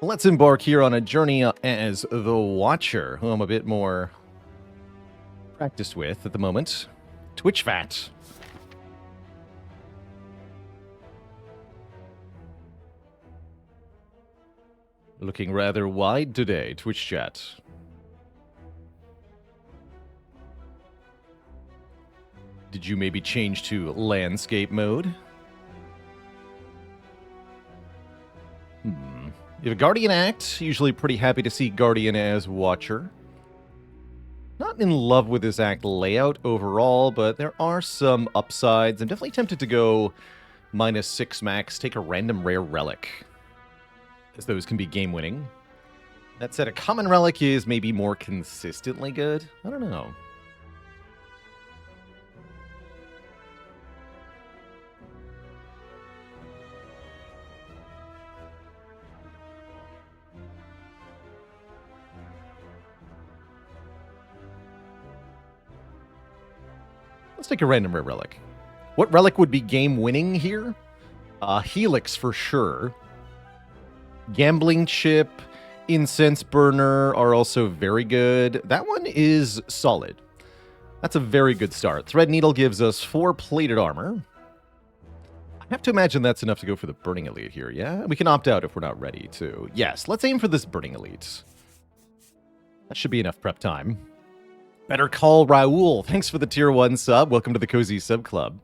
Let's embark here on a journey as the Watcher, who I'm a bit more practiced with at the moment. Twitch Fat. Looking rather wide today, Twitch chat. Did you maybe change to landscape mode? You have a Guardian Act. Usually pretty happy to see Guardian as Watcher. Not in love with this Act layout overall, but there are some upsides. I'm definitely tempted to go -6 max, take a random rare Relic, as those can be game-winning. That said, a common Relic is maybe more consistently good. I don't know. Let's take a random rare Relic. What Relic would be game-winning here? Helix for sure. Gambling Chip, Incense Burner are also very good. That one is solid. That's a very good start. Thread Needle gives us 4 plated armor. I have to imagine that's enough to go for the Burning Elite here, yeah? We can opt out if we're not ready, too. Yes, let's aim for this Burning Elite. That should be enough prep time. Better Call Raoul. Thanks for the tier 1 sub. Welcome to the Cozy Sub Club.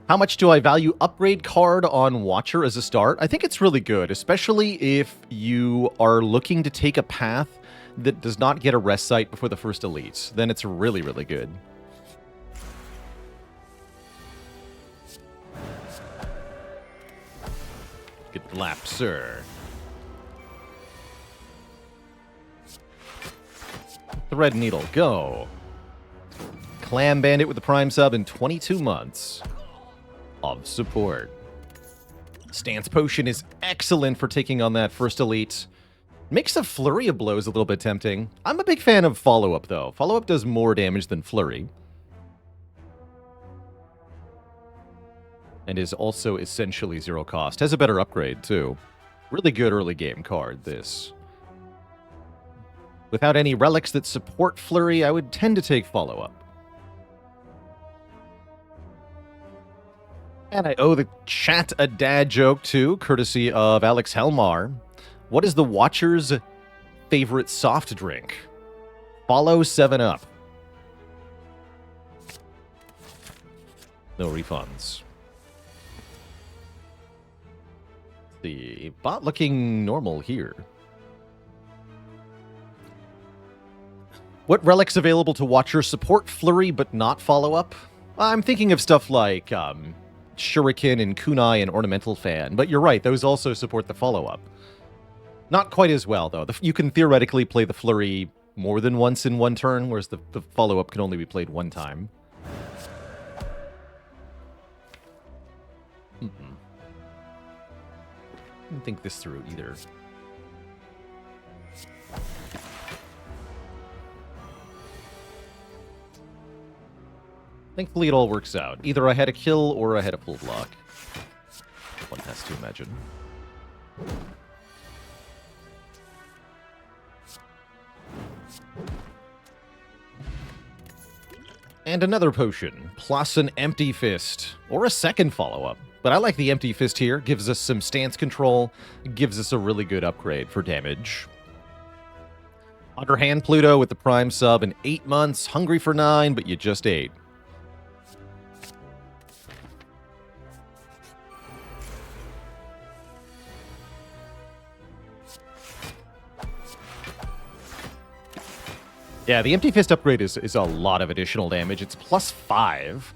How much do I value Upgrade Card on Watcher as a start? I think it's really good, especially if you are looking to take a path that does not get a rest site before the first Elite. Then it's really, really good. Good lap, sir. Thread Needle, go. Clam Bandit with the Prime sub in 22 months of support. Stance Potion is excellent for taking on that first Elite. Makes a Flurry of Blows a little bit tempting. I'm a big fan of Follow-Up, though. Follow-Up does more damage than Flurry. And is also essentially 0 cost. Has a better upgrade, too. Really good early game card, this. Without any relics that support Flurry, I would tend to take Follow-Up. And I owe the chat a dad joke, too, courtesy of Alex Helmar. What is the Watcher's favorite soft drink? Follow 7-Up. No refunds. The bot looking normal here. What relics available to Watcher support Flurry but not Follow-Up? I'm thinking of stuff like Shuriken and Kunai and Ornamental Fan, but you're right, those also support the Follow-Up. Not quite as well, though. You can theoretically play the Flurry more than once in one turn, whereas the Follow-Up can only be played one time. Didn't think this through either. Thankfully, it all works out. Either I had a kill or I had a pull block. One has to imagine. And another potion, plus an Empty Fist, or a second follow-up. But I like the Empty Fist here. Gives us some stance control, gives us a really good upgrade for damage. Underhand Pluto with the Prime sub in 8 months. Hungry for 9, but you just ate. Yeah, the Empty Fist upgrade is a lot of additional damage. It's +5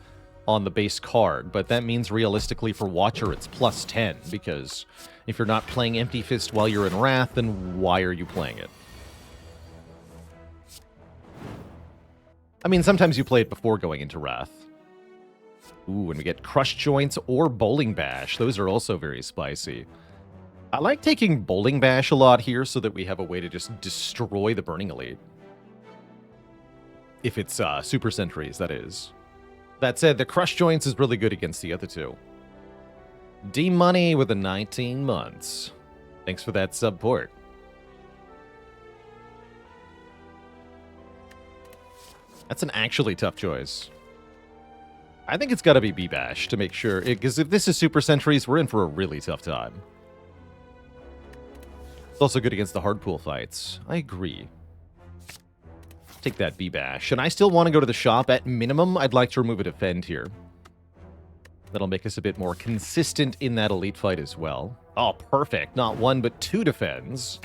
on the base card, but that means realistically for Watcher it's +10, because if you're not playing Empty Fist while you're in Wrath, then why are you playing it? I mean, sometimes you play it before going into Wrath. Ooh, and we get Crush Joints or Bowling Bash. Those are also very spicy. I like taking Bowling Bash a lot here so that we have a way to just destroy the Burning Elite. If it's Super Sentries, that is. That said, the Crush Joints is really good against the other two. D-Money with the 19 months. Thanks for that support. That's an actually tough choice. I think it's got to be B-Bash to make sure, because if this is Super Sentries, we're in for a really tough time. It's also good against the hard pool fights. I agree. Take that B-Bash. And I still want to go to the shop. At minimum, I'd like to remove a defend here. That'll make us a bit more consistent in that elite fight as well. Oh, perfect. Not one, but two defends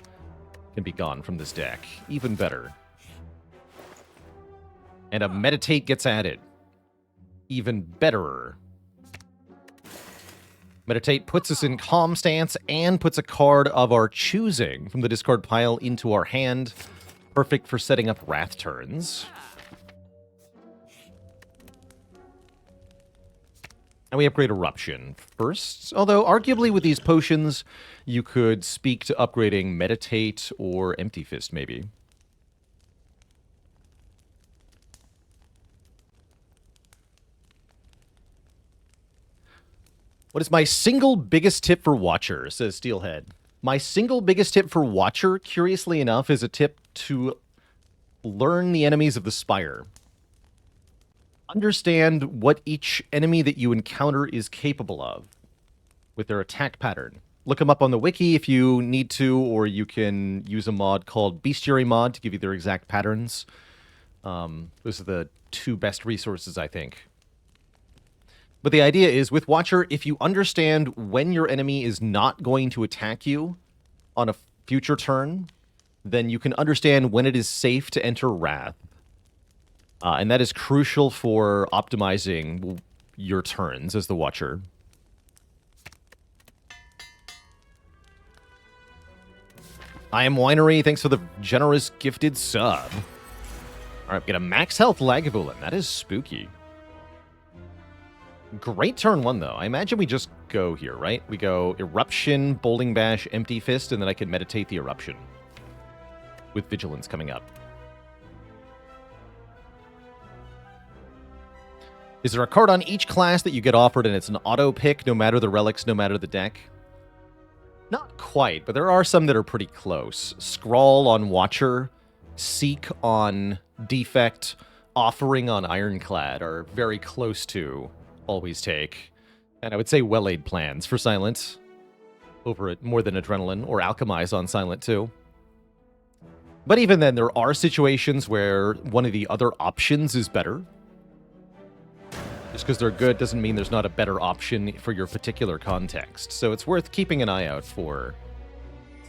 can be gone from this deck. Even better. And a Meditate gets added. Even betterer. Meditate puts us in calm stance and puts a card of our choosing from the discard pile into our hand. Perfect for setting up Wrath turns. And we upgrade Eruption first. Although, arguably with these potions, you could speak to upgrading Meditate or Empty Fist, maybe. What is my single biggest tip for Watcher, says Steelhead. My single biggest tip for Watcher, curiously enough, is a tip to learn the enemies of the Spire. Understand what each enemy that you encounter is capable of with their attack pattern. Look them up on the wiki if you need to, or you can use a mod called Bestiary Mod to give you their exact patterns. Those are the two best resources, I think. But the idea is, with Watcher, if you understand when your enemy is not going to attack you on a future turn, then you can understand when it is safe to enter Wrath. And that is crucial for optimizing your turns as the Watcher. I am Winery, thanks for the generous gifted sub. Alright, get a max health Lagavulin. That is spooky. Great turn one, though. I imagine we just go here, right? We go Eruption, Bowling Bash, Empty Fist, and then I can meditate the Eruption. With Vigilance coming up. Is there a card on each class that you get offered and it's an auto pick, no matter the relics, no matter the deck? Not quite, but there are some that are pretty close. Scrawl on Watcher, Seek on Defect, Offering on Ironclad are very close to always take. And I would say Well-Laid Plans for Silent over it more than Adrenaline, or Alchemize on Silent too. But even then, there are situations where one of the other options is better. Just because they're good doesn't mean there's not a better option for your particular context. So it's worth keeping an eye out for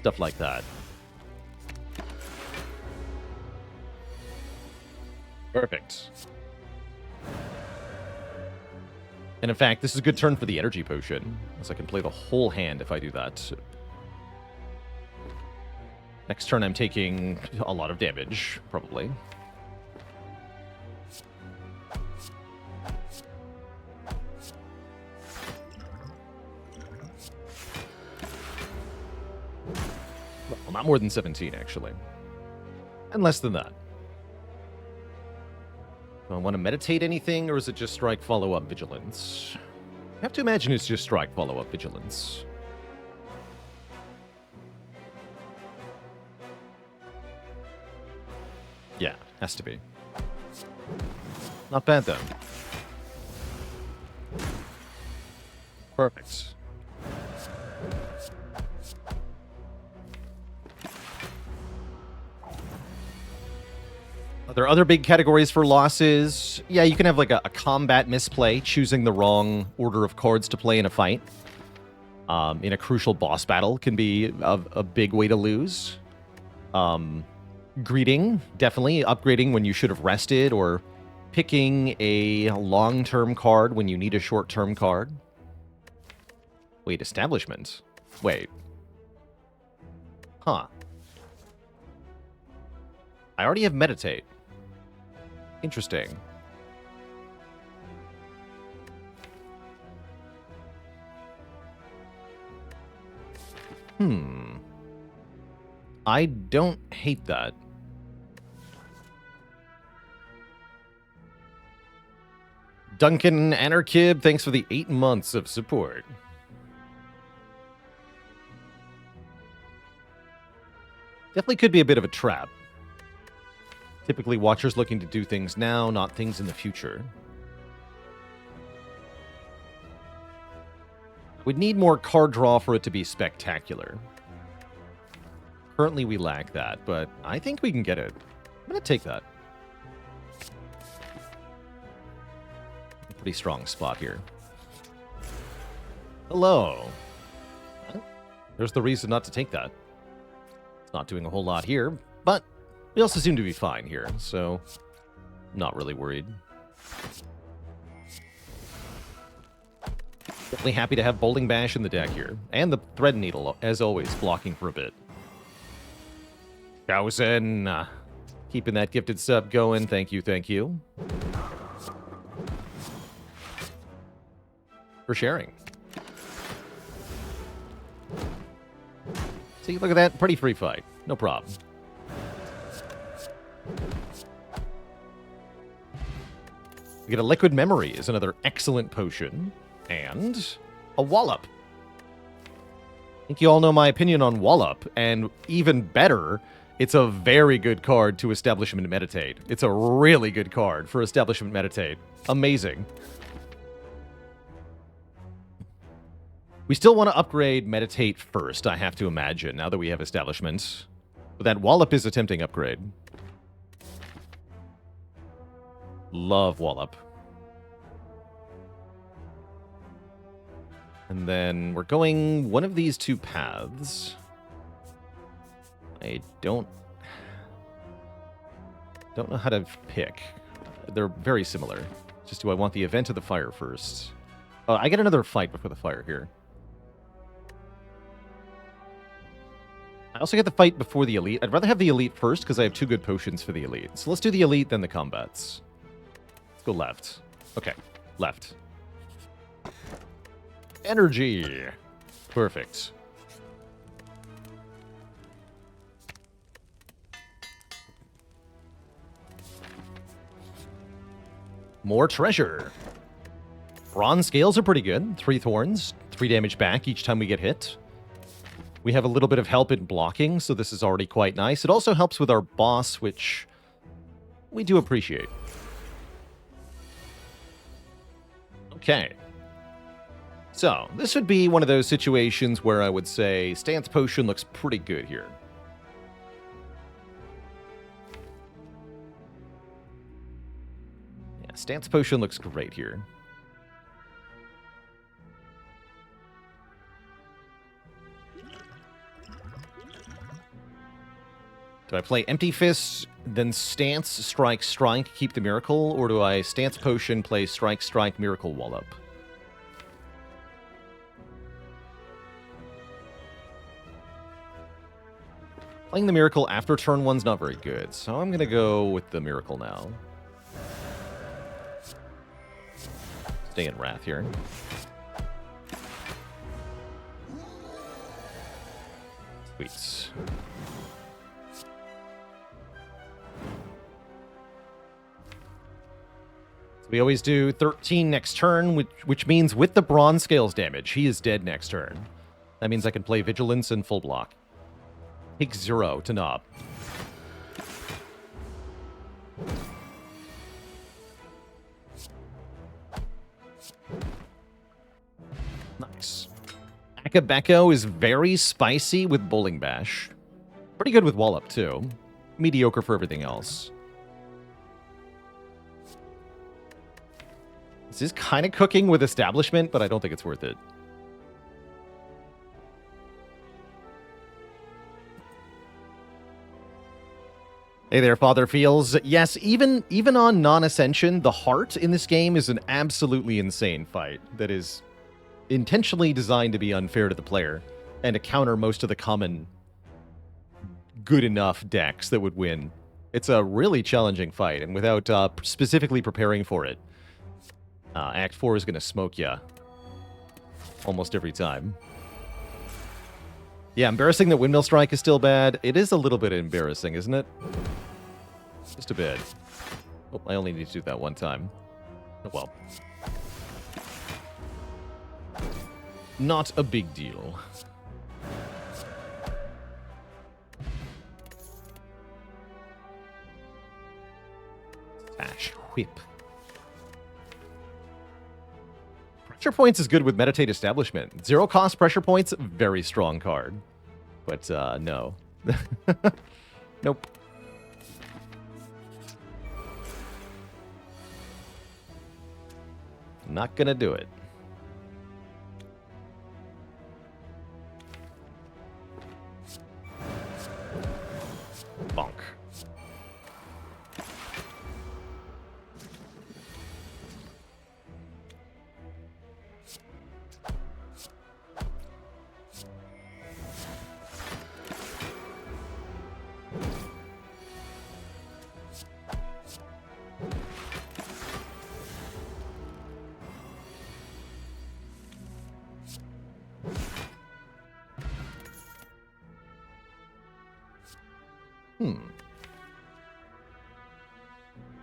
stuff like that. Perfect. And in fact, this is a good turn for the Energy Potion, as I can play the whole hand if I do that. Next turn I'm taking a lot of damage, probably. Well, not more than 17, actually. And less than that. Do I want to meditate anything, or is it just strike, follow up, vigilance? I have to imagine it's just strike, follow up, vigilance. Yeah, has to be. Not bad, though. Perfect. Are there other big categories for losses? Yeah, you can have like a combat misplay, choosing the wrong order of cards to play in a fight. In a crucial boss battle can be a big way to lose. Greeting, definitely. Upgrading when you should have rested, or picking a long-term card when you need a short-term card. Wait, Establishment? Wait. Huh. I already have Meditate. Interesting. I don't hate that. Duncan Anarchib, thanks for the 8 months of support. Definitely could be a bit of a trap. Typically, Watcher's looking to do things now, not things in the future. We'd need more card draw for it to be spectacular. Currently, we lack that, but I think we can get it. I'm going to take that. Pretty strong spot here. Hello. There's the reason not to take that. It's not doing a whole lot here, but we also seem to be fine here, so not really worried. Definitely happy to have Bowling Bash in the deck here. And the Thread Needle, as always, blocking for a bit. Gauzen, keeping that gifted sub going. Thank you, thank you. For sharing. See, look at that. Pretty free fight. No problem. We get a Liquid Memory is another excellent potion. And a Wallop. I think you all know my opinion on Wallop. And even better, it's a very good card to Establishment Meditate. It's a really good card for Establishment Meditate. Amazing. We still want to upgrade Meditate first, I have to imagine, now that we have Establishment. But that Wallop is a tempting upgrade. Love Wallop. And then we're going one of these two paths. I don't know how to pick. They're very similar. Just do I want the Event of the Fire first? I get another fight before the fire here. I also get the fight before the Elite. I'd rather have the Elite first because I have two good potions for the Elite. So let's do the Elite, then the combats. Let's go left. Okay, left. Energy. Perfect. More treasure. Bronze scales are pretty good. 3 thorns, 3 damage back each time we get hit. We have a little bit of help in blocking, so this is already quite nice. It also helps with our boss, which we do appreciate. Okay. So, this would be one of those situations where I would say Stance Potion looks pretty good here. Yeah, Stance Potion looks great here. Do I play Empty Fist, then Stance, Strike, Strike, keep the Miracle? Or do I Stance Potion, play Strike, Strike, Miracle, Wallop? Playing the Miracle after turn 1's not very good, so I'm going to go with the Miracle now. Stay in Wrath here. Sweet. We always do 13 next turn, which means with the Bronze Scales damage, he is dead next turn. That means I can play Vigilance and full block. Take 0 to knob. Nice. Akabeko is very spicy with Bowling Bash. Pretty good with Wallop, too. Mediocre for everything else. This is kind of cooking with Establishment, but I don't think it's worth it. Hey there, Father Feels. Yes, even on non-Ascension, the heart in this game is an absolutely insane fight that is intentionally designed to be unfair to the player and to counter most of the common good enough decks that would win. It's a really challenging fight, and without specifically preparing for it, Act 4 is going to smoke ya almost every time. Yeah, embarrassing that Windmill Strike is still bad. It is a little bit embarrassing, isn't it? Just a bit. Oh, I only need to do that one time. Oh, well. Not a big deal. Ash Whip. Pressure points is good with Meditate Establishment. 0 cost pressure points, very strong card. But, no. Nope. Not gonna do it. Bonk.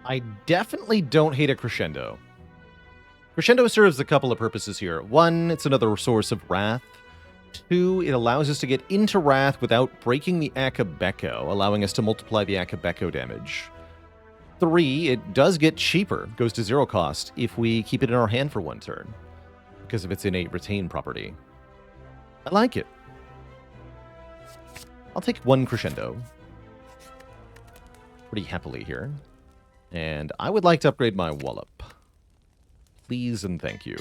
I definitely don't hate a Crescendo. Crescendo serves a couple of purposes here. One, it's another source of Wrath. 2, it allows us to get into Wrath without breaking the Akabeko, allowing us to multiply the Akabeko damage. 3, it does get cheaper, goes to 0 cost, if we keep it in our hand for 1 turn, because of its innate retain property. I like it. I'll take 1 Crescendo. Pretty happily here. And I would like to upgrade my Wallop. Please and thank you.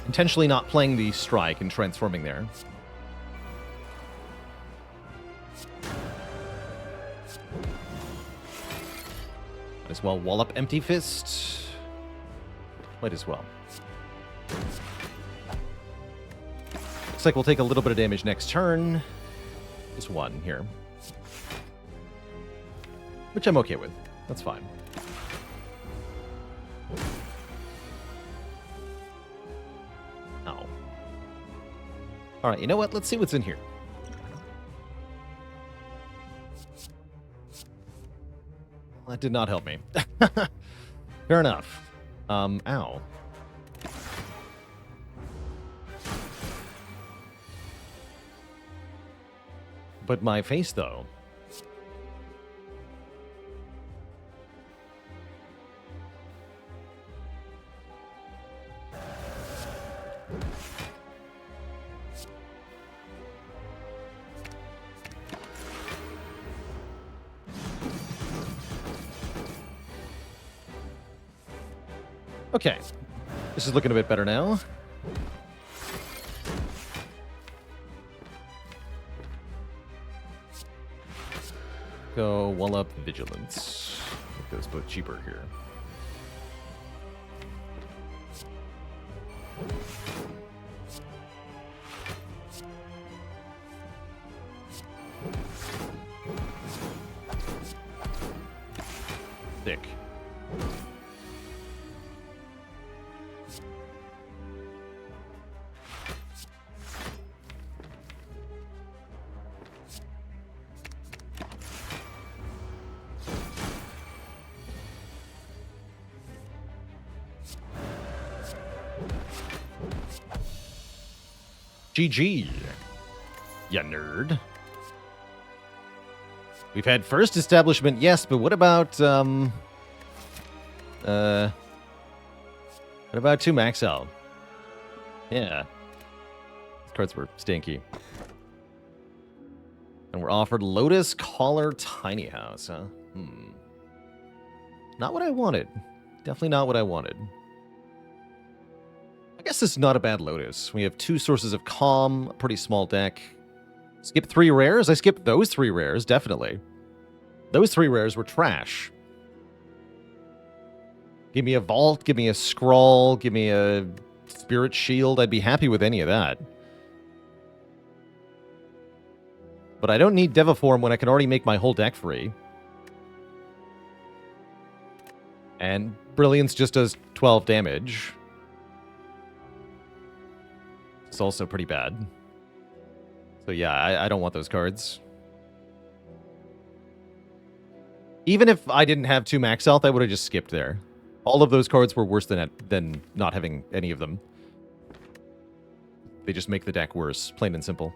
Intentionally not playing the strike and transforming there. Might as well Wallop Empty Fist. Might as well. Looks like we'll take a little bit of damage next turn. Just 1 here. Which I'm okay with. That's fine. Ow. Alright, you know what? Let's see what's in here. Well, that did not help me. Fair enough. Ow. But my face, though. Okay. This is looking a bit better now. Go Wallop Vigilance. Make those both cheaper here. Thick. GG, ya nerd. We've had first establishment, yes, but what about, what about 2 max out? Yeah. These cards were stinky. And we're offered Lotus Collar Tiny House, huh? Not what I wanted. Definitely not what I wanted. I guess this is not a bad Lotus. We have 2 sources of calm, a pretty small deck. Skip 3 rares? I skipped those 3 rares, definitely. Those 3 rares were trash. Give me a Vault, give me a Scrawl, give me a Spirit Shield. I'd be happy with any of that. But I don't need Devaform when I can already make my whole deck free. And Brilliance just does 12 damage. It's also pretty bad. So yeah, I don't want those cards. Even if I didn't have 2 max health, I would have just skipped there. All of those cards were worse than not having any of them. They just make the deck worse, plain and simple.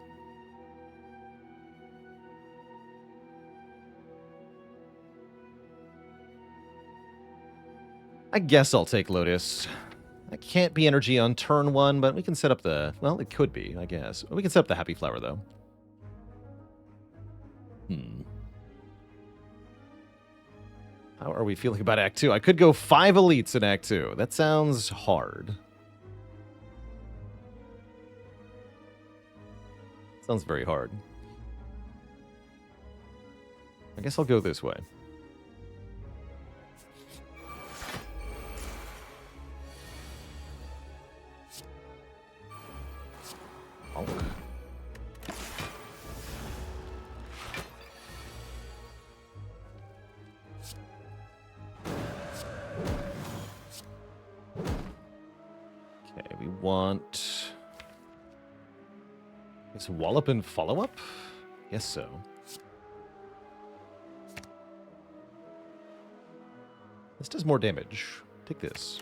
I guess I'll take Lotus. That can't be energy on turn 1, but we can set up the... Well, it could be, I guess. We can set up the Happy Flower, though. How are we feeling about Act 2? I could go 5 elites in Act 2. That sounds hard. Sounds very hard. I guess I'll go this way. Oh. Okay, we want... Is Wallop and follow-up? Yes, so. This does more damage. Take this.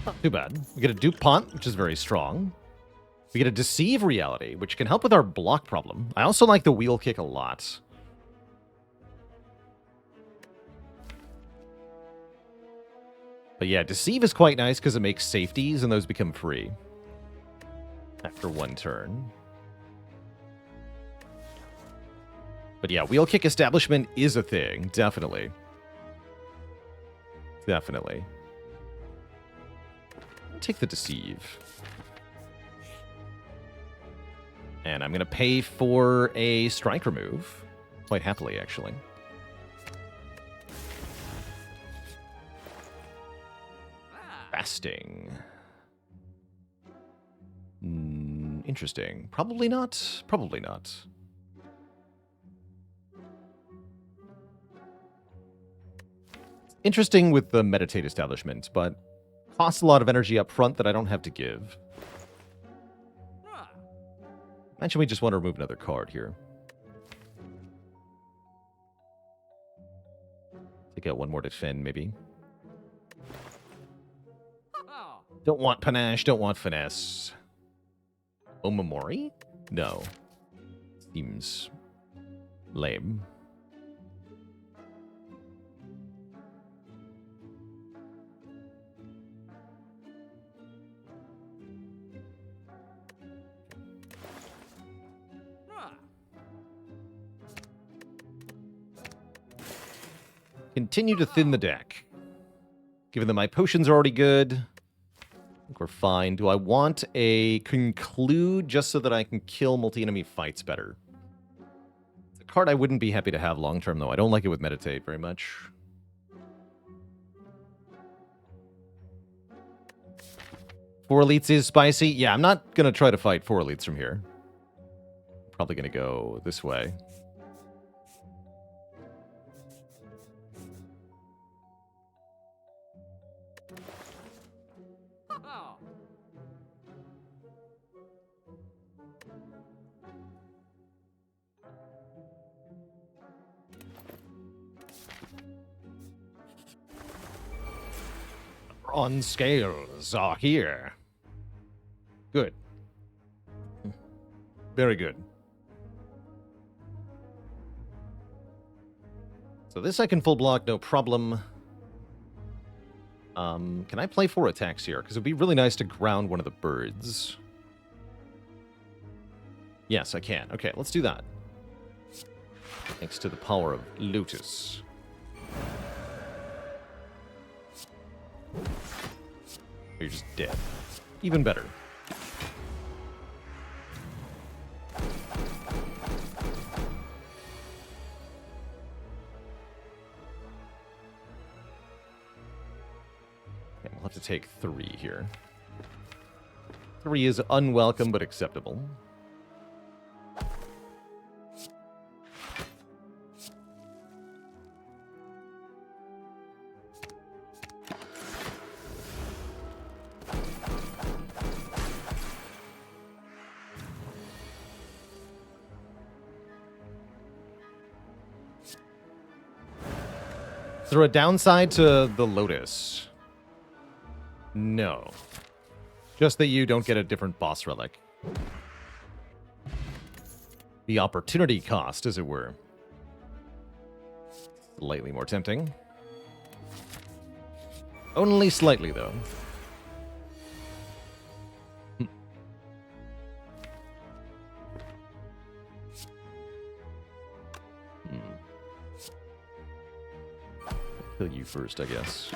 Not too bad. We get a DuPont, which is very strong. We get a Deceive Reality, which can help with our block problem. I also like the Wheel Kick a lot. But yeah, Deceive is quite nice because it makes safeties, and those become free after 1 turn. But yeah, Wheel Kick Establishment is a thing, definitely. Definitely. I'll take the Deceive. And I'm going to pay for a Strike Remove. Quite happily, actually. Fasting. Interesting. Probably not. Probably not. Interesting with the Meditate Establishment, but costs a lot of energy up front that I don't have to give. Imagine we just want to remove another card here. Take out 1 more to defend, maybe. Don't want Panache, don't want Finesse. Omamori? No. Seems lame. Continue to thin the deck. Given that my potions are already good, I think we're fine. Do I want a Conclude just so that I can kill multi-enemy fights better? It's a card I wouldn't be happy to have long-term, though. I don't like it with Meditate very much. Four elites is spicy. Yeah, I'm not going to try to fight 4 elites from here. Probably going to go this way. On scales are here. Good. Very good. So this I can full block, no problem. Can I play 4 attacks here? Because it would be really nice to ground one of the birds. Yes, I can. Okay, let's do that. Thanks to the power of Lotus. You're just dead. Even better. Okay, we'll have to take 3 here. 3 is unwelcome, but acceptable. Is there a downside to the Lotus? No. Just that you don't get a different boss relic. The opportunity cost, as it were. Slightly more tempting. Only slightly, though. Kill you first, I guess.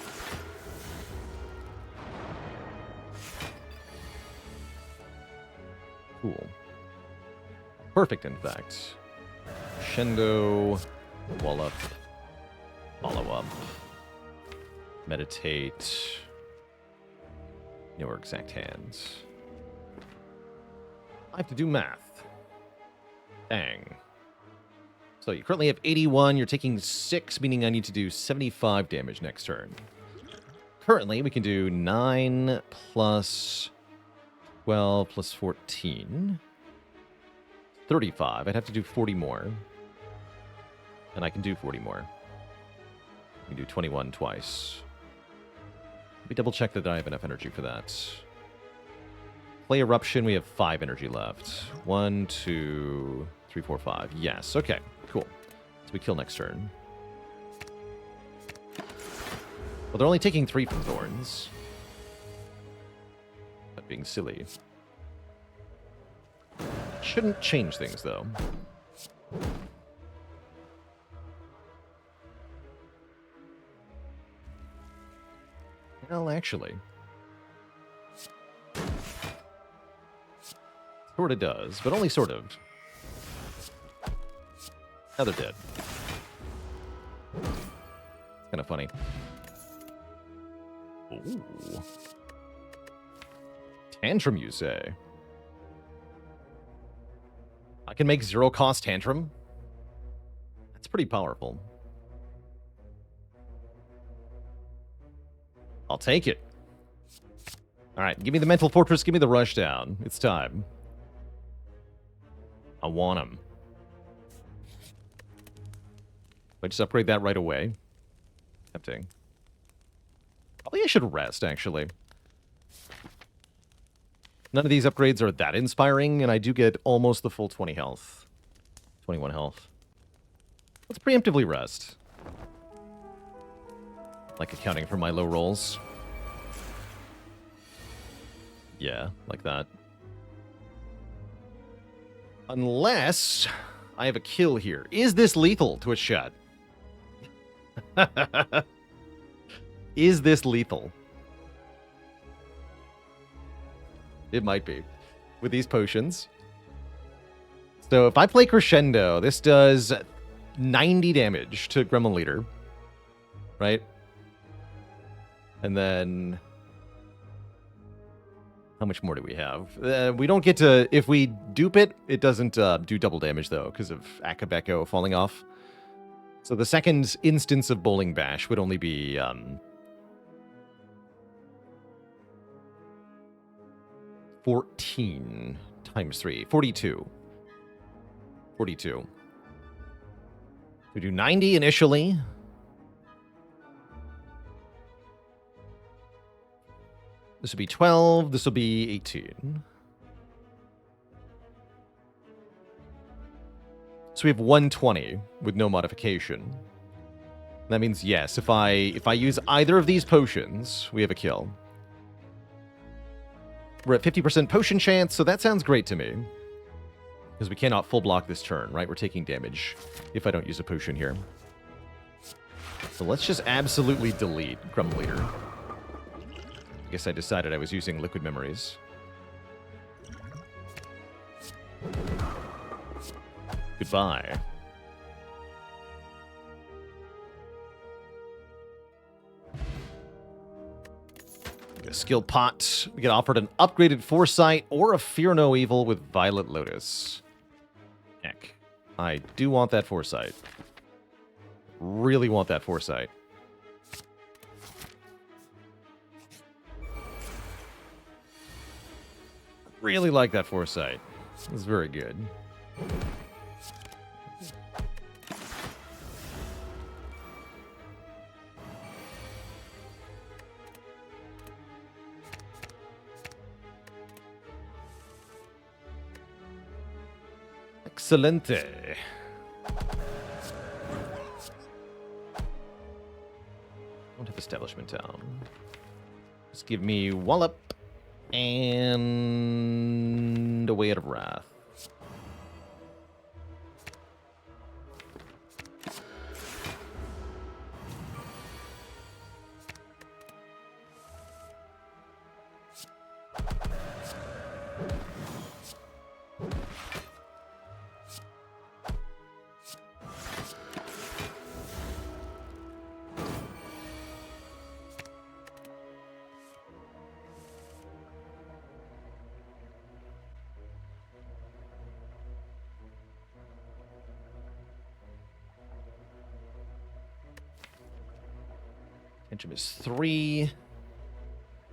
Cool. Perfect, in fact. Crescendo, wall up, follow up, meditate. Your exact hands. I have to do math. Dang. So you currently have 81, you're taking 6, meaning I need to do 75 damage next turn. Currently, we can do 9 plus 12 plus 14. 35. I'd have to do 40 more. And I can do 40 more. I can do 21 twice. Let me double check that I have enough energy for that. Play Eruption, we have 5 energy left. 1, 2, 3, 4, 5. Yes, okay, cool. So we kill next turn. Well, they're only taking 3 from Thorns. That being silly. Shouldn't change things, though. Well, actually. Sort of does, but only sort of. Now they're dead. It's kind of funny. Ooh. Tantrum, you say? I can make 0-cost Tantrum? That's pretty powerful. I'll take it. Alright, give me the Mental Fortress, give me the Rushdown. It's time. I want him. I just upgrade that right away. Tempting. Probably I should rest, actually. None of these upgrades are that inspiring, and I do get almost the full 20 health. 21 health. Let's preemptively rest. Like accounting for my low rolls. Yeah, like that. Unless I have a kill here. Is this lethal to a shot? Is this lethal? It might be. With these potions. So if I play Crescendo, this does 90 damage to Gremlin Leader. Right? And then... how much more do we have? We don't get to... if we dupe it, it doesn't do double damage, though, because of Akabeko falling off. So the second instance of Bowling Bash would only be... 14 times 3. 42. 42. We do 90 initially. This will be 12. This will be 18. So we have 120 with no modification. That means yes, if I use either of these potions, we have a kill. We're at 50% potion chance, so that sounds great to me. Because we cannot full block this turn, right? We're taking damage if I don't use a potion here. So let's just absolutely delete Gremlin Leader. I guess I decided I was using Liquid Memories. Goodbye. A skill pot. We get offered an upgraded Foresight or a Fear No Evil with Violet Lotus. Heck. I do want that Foresight. Really want that Foresight. Really like that Foresight. It's very good. Excelente. Don't have establishment down. Just give me Wallop and a Way Out of Wrath. Tension is 3.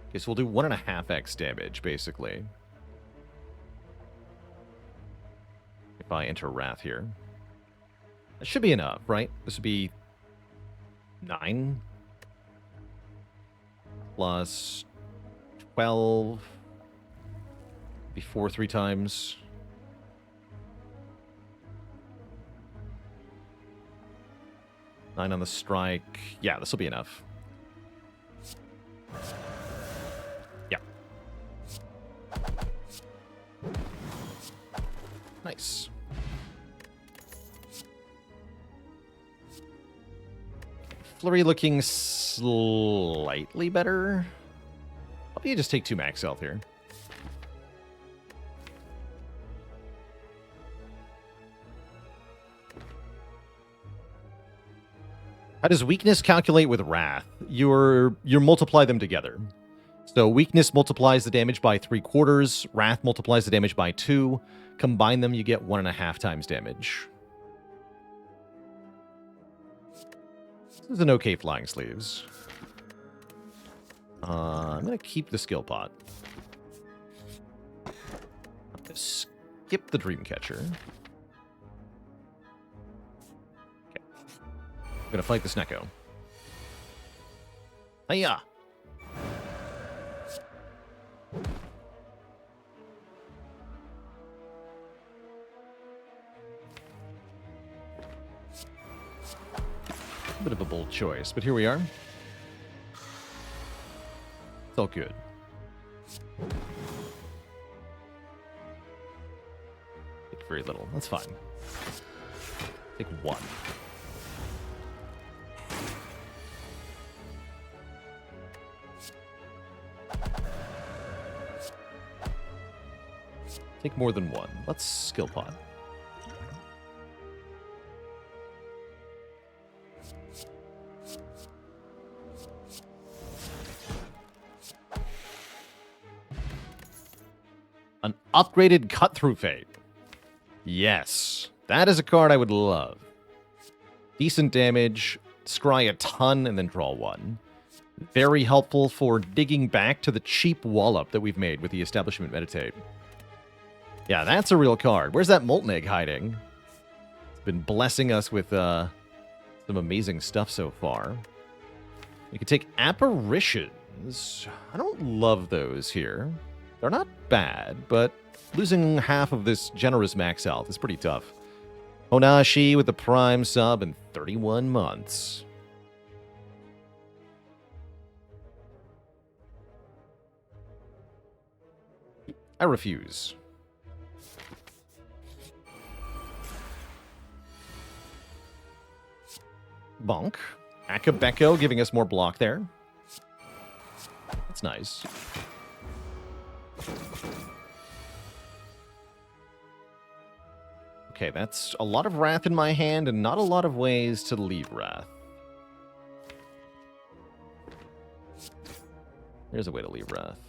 Okay, so we'll do 1.5x damage, basically. If I enter Wrath here. That should be enough, right? This would be 9 plus 12 before 3 times. Nine on the strike. Yeah, this will be enough. Yeah. Nice. Flurry looking slightly better. I'll be just take 2 max health here. How does weakness calculate with wrath? You multiply them together. So weakness multiplies the damage by 3/4. Wrath multiplies the damage by 2. Combine them, you get 1.5 times damage. This is an okay Flying Sleeves. I'm going to keep the skill pot. I'm going to skip the Dreamcatcher. Okay. I'm going to fight this Neko. Hiya! A bit of a bold choice, but here we are. It's all good. Take very little. That's fine. Take 1. Take more than 1. Let's skill pot. An upgraded Cut-Through Fate. Yes. That is a card I would love. Decent damage, scry a ton, and then draw 1. Very helpful for digging back to the cheap wallop that we've made with the Establishment Meditate. Yeah, that's a real card. Where's that Molten Egg hiding? It's been blessing us with some amazing stuff so far. You can take Apparitions. I don't love those here. They're not bad, but losing half of this generous max health is pretty tough. Onashi with the Prime sub in 31 months. I refuse. Bonk. Akabeko giving us more block there. That's nice. Okay, that's a lot of Wrath in my hand and not a lot of ways to leave Wrath. There's a way to leave Wrath.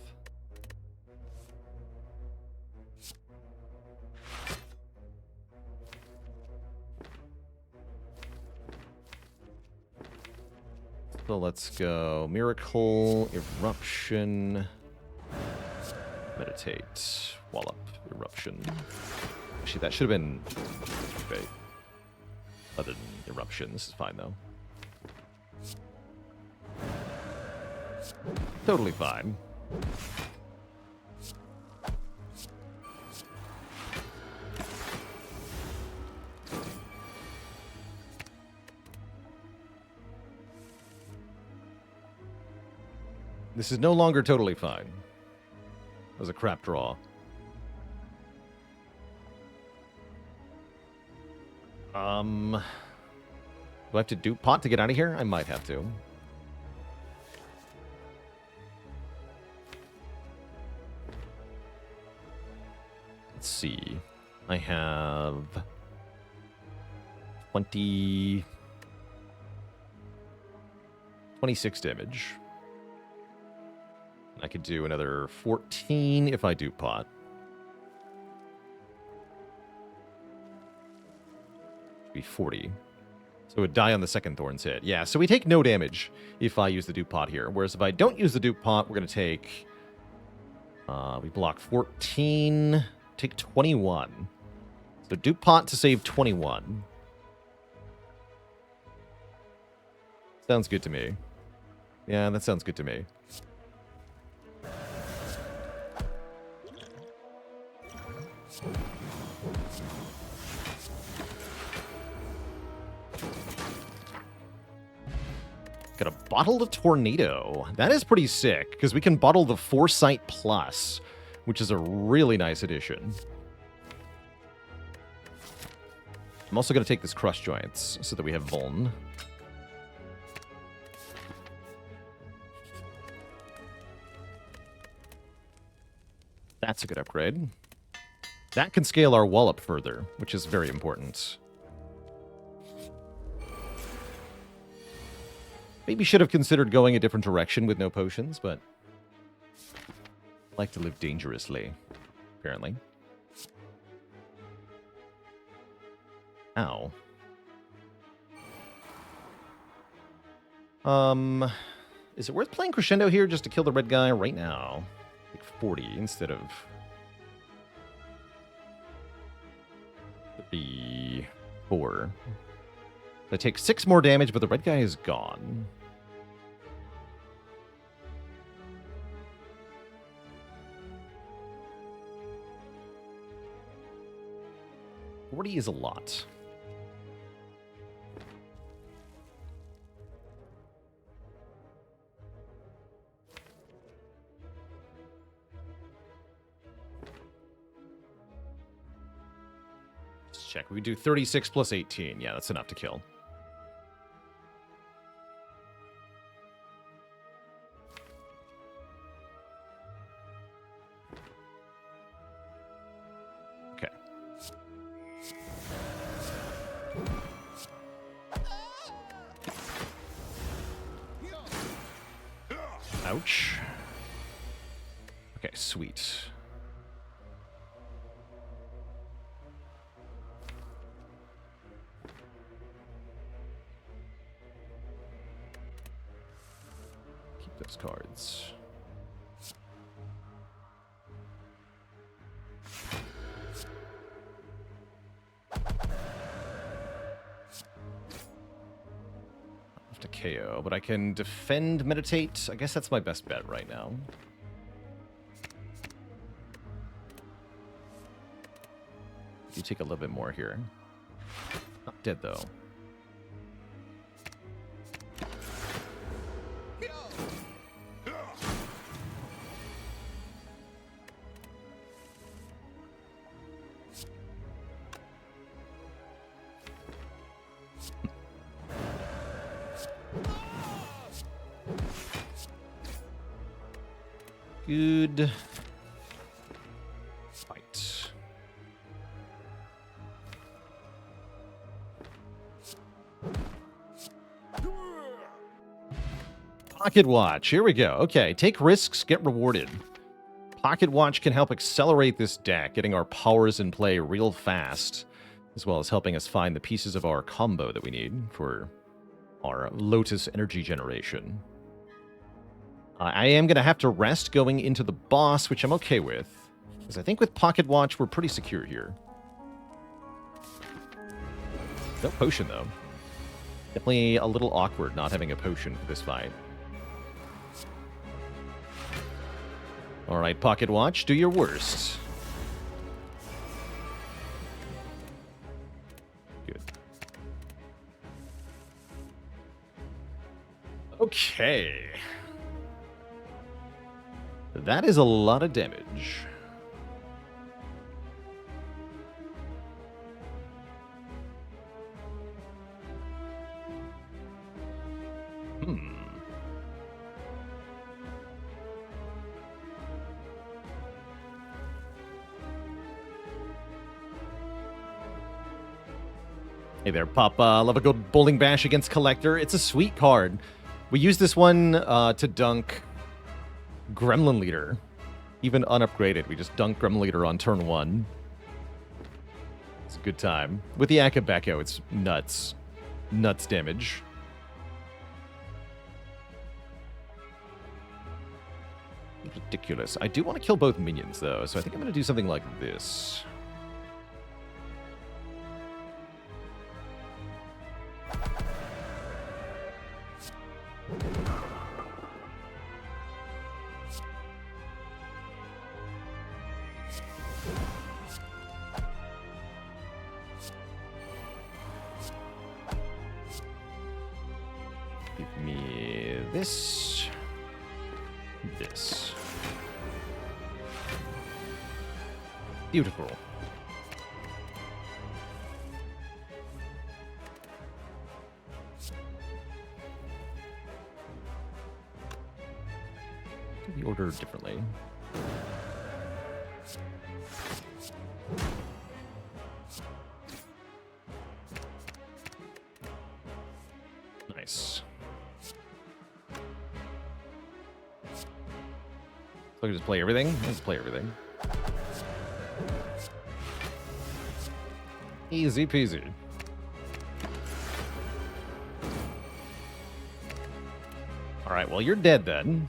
So let's go Miracle, Eruption, Meditate, Wallop, Eruption. Actually, that should have been okay. Other than Eruption, this is fine though. Totally fine. This is no longer totally fine. That was a crap draw. Do I have to do pot to get out of here? I might have to. Let's see. I have 26 damage. I could do another 14 if I do pot. Be 40. So it would die on the second Thorn's hit. Yeah, so we take no damage if I use the dupe pot here. Whereas if I don't use the dupe pot, we're going to take... we block 14, take 21. So dupe pot to save 21. Sounds good to me. Yeah, that sounds good to me. Got a bottle of tornado. That is pretty sick, because we can bottle the Foresight Plus, which is a really nice addition. I'm also going to take this Crush Joints, so that we have Vuln. That's a good upgrade. That can scale our wallop further, which is very important. Maybe should have considered going a different direction with no potions, but I like to live dangerously, apparently. Ow. Is it worth playing Crescendo here just to kill the red guy right now? Like 40 instead of 34. I take 6 more damage, but the red guy is gone. $40 is a lot. Let's check. We do 36 plus 18. Yeah, that's enough to kill. Ouch. Okay, sweet. Keep those cards. To KO, but I can defend, meditate. I guess that's my best bet right now. You take a little bit more here. Not dead though. Good fight. Pocket Watch. Here we go. Okay, take risks, get rewarded. Pocket Watch can help accelerate this deck, getting our powers in play real fast, as well as helping us find the pieces of our combo that we need for our Lotus energy generation. I am going to have to rest going into the boss, which I'm okay with, because I think with Pocket Watch, we're pretty secure here. No potion, though. Definitely a little awkward not having a potion for this fight. All right, Pocket Watch, do your worst. Good. Okay. That is a lot of damage. Hey there, Pop. Love a good Bowling Bash against Collector. It's a sweet card. We use this one to dunk Gremlin Leader. Even unupgraded, we just dunk Gremlin Leader on turn 1. It's a good time. With the Akabeko, it's nuts. Nuts damage. Ridiculous. I do want to kill both minions, though, so I think I'm going to do something like this. Give me this. This. Beautiful. Do the order differently. Nice. So I can just play everything? Let's play everything. Easy peasy. Alright, well, you're dead then.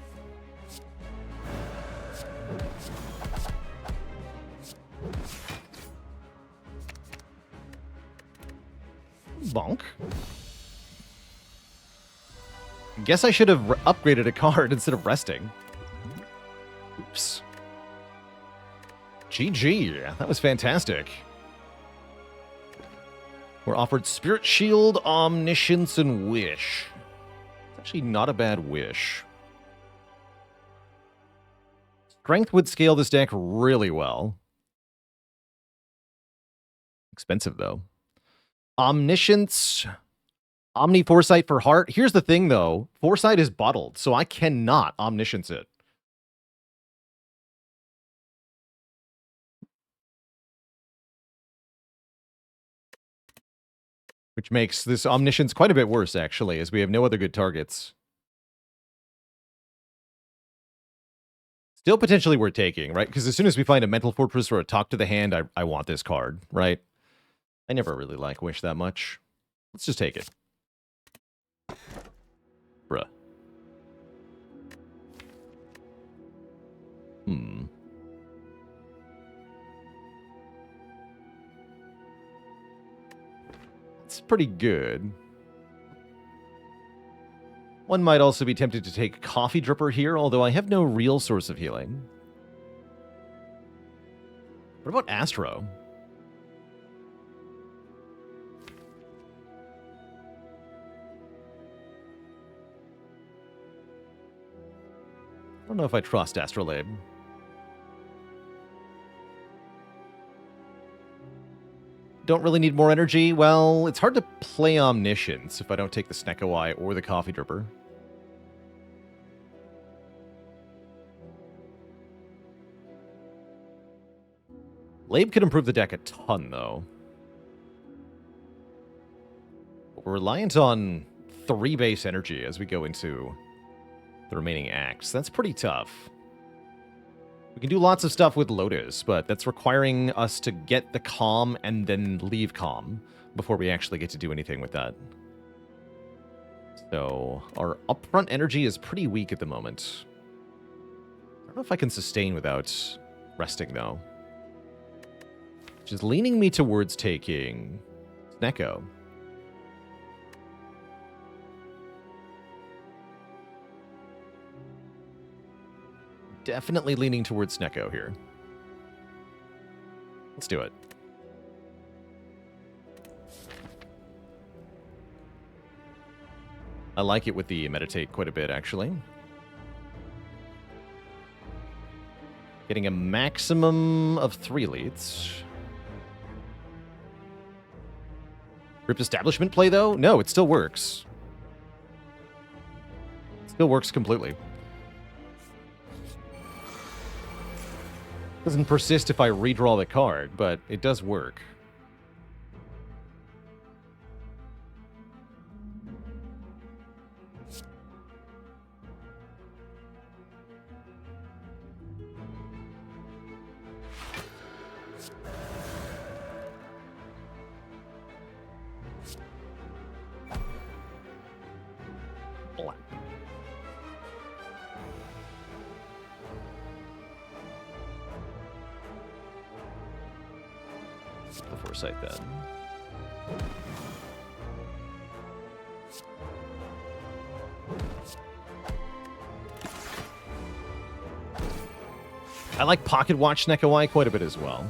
Bonk. Guess I should have upgraded a card instead of resting. Oops. GG. That was fantastic. We're offered Spirit Shield, Omniscience, and Wish. It's actually not a bad wish. Strength would scale this deck really well. Expensive, though. Omniscience, Omni Foresight for Heart. Here's the thing, though. Foresight is bottled, so I cannot Omniscience it. Which makes this Omniscience quite a bit worse, actually, as we have no other good targets. Still potentially worth taking, right? Because as soon as we find a Mental Fortress or a Talk to the Hand, I want this card, right? I never really like Wish that much. Let's just take it. Bruh. It's pretty good. One might also be tempted to take Coffee Dripper here, although I have no real source of healing. What about Astro? I don't know if I trust Astrolabe. Don't really need more energy. Well, it's hard to play Omniscience if I don't take the Snecko Eye or the Coffee Dripper. Labe could improve the deck a ton, though. We're reliant on 3 base energy as we go into the remaining acts. That's pretty tough. We can do lots of stuff with Lotus, but that's requiring us to get the Calm and then leave Calm before we actually get to do anything with that. So our upfront energy is pretty weak at the moment. I don't know if I can sustain without resting, though. Which is leaning me towards taking Snecko. Definitely leaning towards Snecko here. Let's do it. I like it with the Meditate quite a bit, actually. Getting a maximum of 3 leads. Ripped establishment play, though? No, it still works. It still works completely. Doesn't persist if I redraw the card, but it does work. The foresight then. I like Pocket Watch Nekawai quite a bit as well.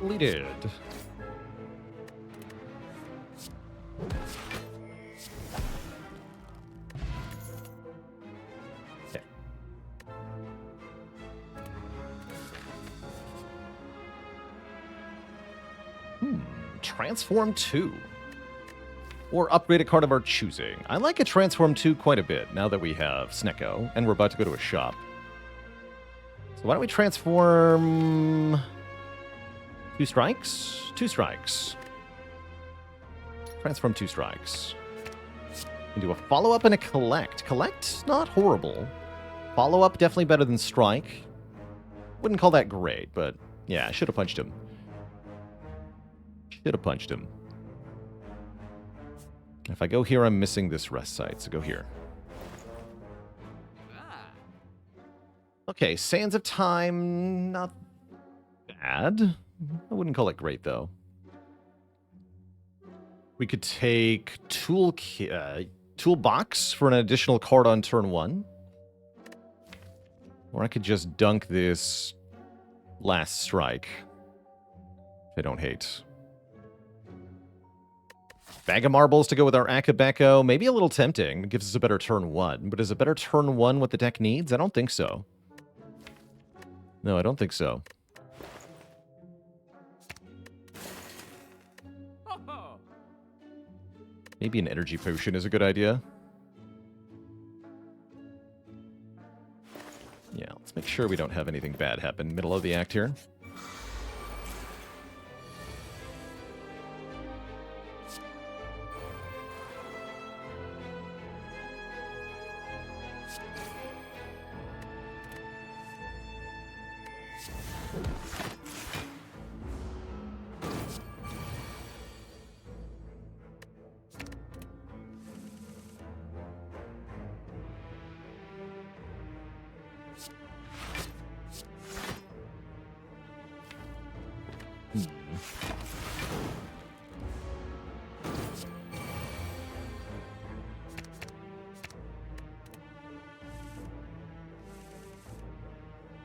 Deleted. Okay. Transform 2. Or upgrade a card of our choosing. I like a Transform 2 quite a bit now that we have Snecko, and we're about to go to a shop. So why don't we transform... 2 strikes? 2 strikes. Transform 2 strikes. We do a follow-up and a collect. Collect, not horrible. Follow-up, definitely better than strike. Wouldn't call that great, but yeah, I should have punched him. Should have punched him. If I go here, I'm missing this rest site, so go here. Okay, Sands of Time, not bad. I wouldn't call it great, though. We could take Toolbox for an additional card on turn 1. Or I could just dunk this Last Strike, which I don't hate. Bag of Marbles to go with our Akabeko. Maybe a little tempting. It gives us a better turn 1. But is a better turn 1 what the deck needs? I don't think so. No, I don't think so. Maybe an energy potion is a good idea. Yeah, let's make sure we don't have anything bad happen middle of the act here.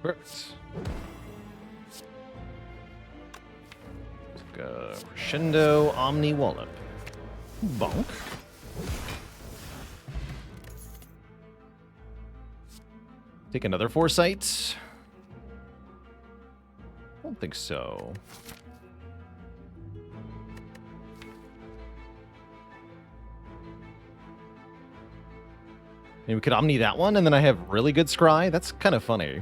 Perfect. Crescendo Omni Wallop. Bonk. Take another Foresight. I don't think so. Maybe we could Omni that one, and then I have really good Scry. That's kind of funny.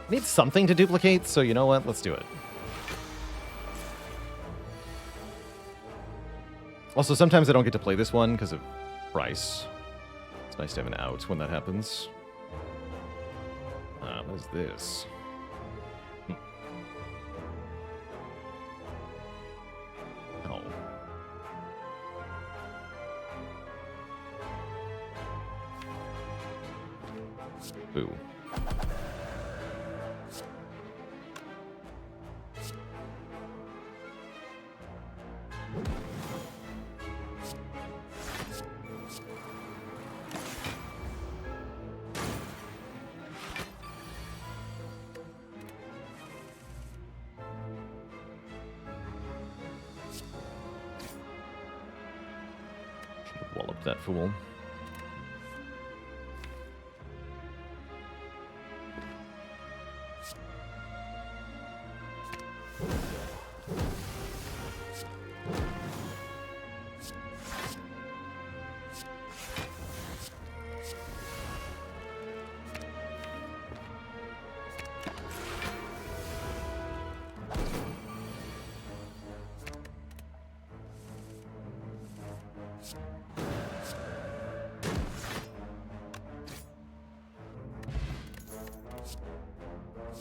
Need something to duplicate, so you know what? Let's do it. Also, sometimes I don't get to play this one because of price. It's nice to have an out when that happens. What is this? Oh. Boo. that fool.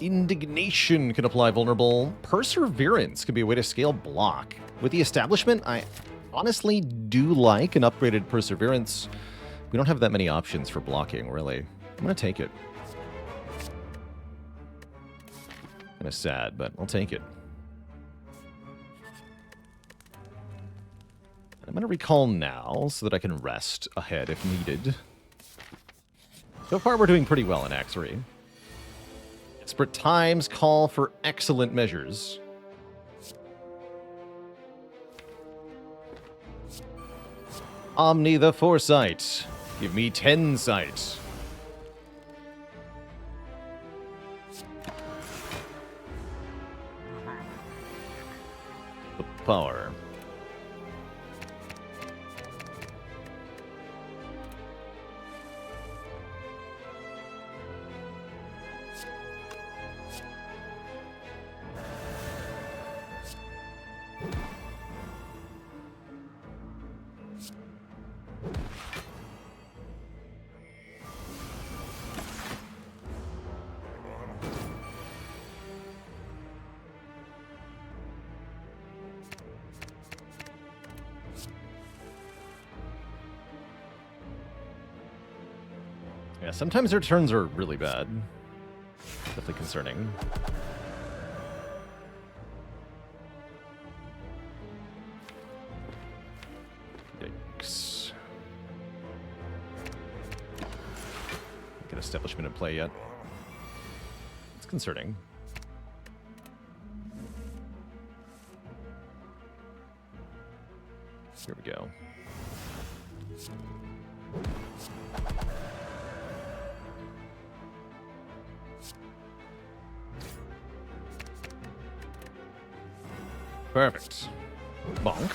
Indignation can apply vulnerable. Perseverance could be a way to scale block. With the establishment, I honestly do like an upgraded Perseverance. We don't have that many options for blocking, really. I'm going to take it. Kind of sad, but I'll take it. I'm going to recall now so that I can rest ahead if needed. So far, we're doing pretty well in Act 3. Desperate times call for excellent measures. Omni the Foresight. Give me 10 sight. The power. Yeah, sometimes their turns are really bad. Definitely concerning. Yikes. Get establishment in play yet. It's concerning. Here we go. Perfect. Bonk.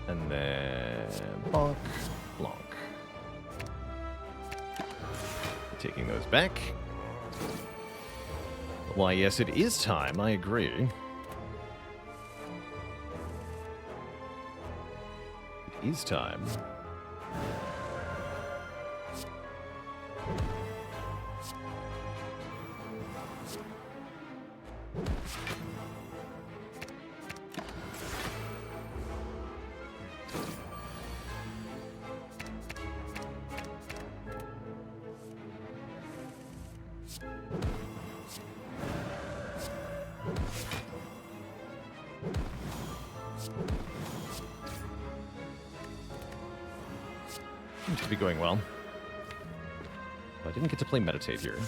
And then bonk, blonk. Taking those back. Why, yes, it is time. I agree. It is time. Seems to be going well. I didn't get to play Meditate here.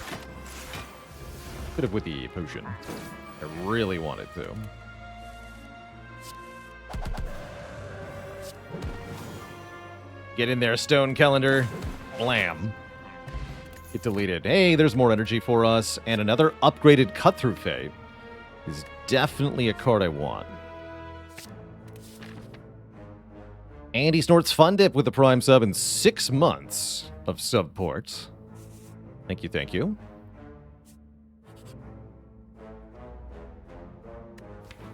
Could have with the potion. I really wanted to. Get in there, Stone Calendar. Blam. Get deleted. Hey, there's more energy for us. And another upgraded Cut-Through Fate is definitely a card I want. Andy Snorts Fun Dip with the Prime sub in 6 months of support. Thank you, thank you.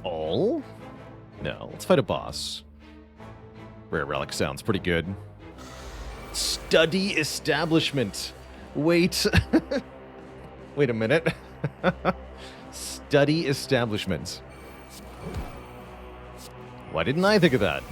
Oh? No, let's fight a boss. Rare Relic sounds pretty good. Study Establishment. Wait. Wait a minute. Study Establishment. Why didn't I think of that?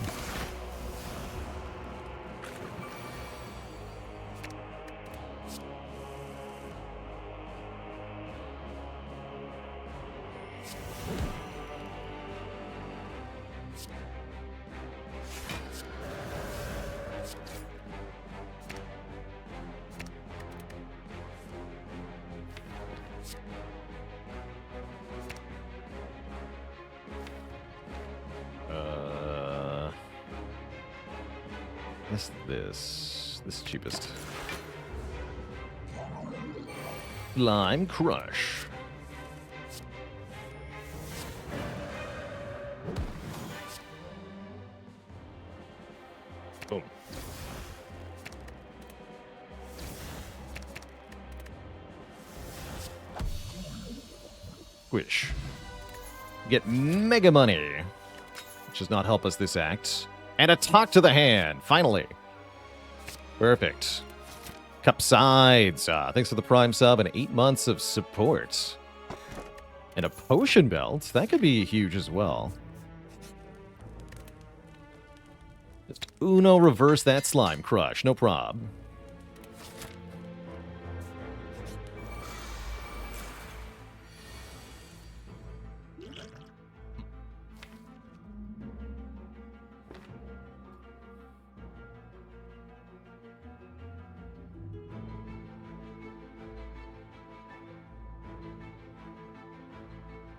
guess this is cheapest. Lime Crush. Boom. Squish. Get mega money, which does not help us this act. And a talk to the hand, finally. Perfect. Cupsides. Thanks for the Prime sub and 8 months of support. And a potion belt. That could be huge as well. Just Uno reverse that Slime Crush. No prob.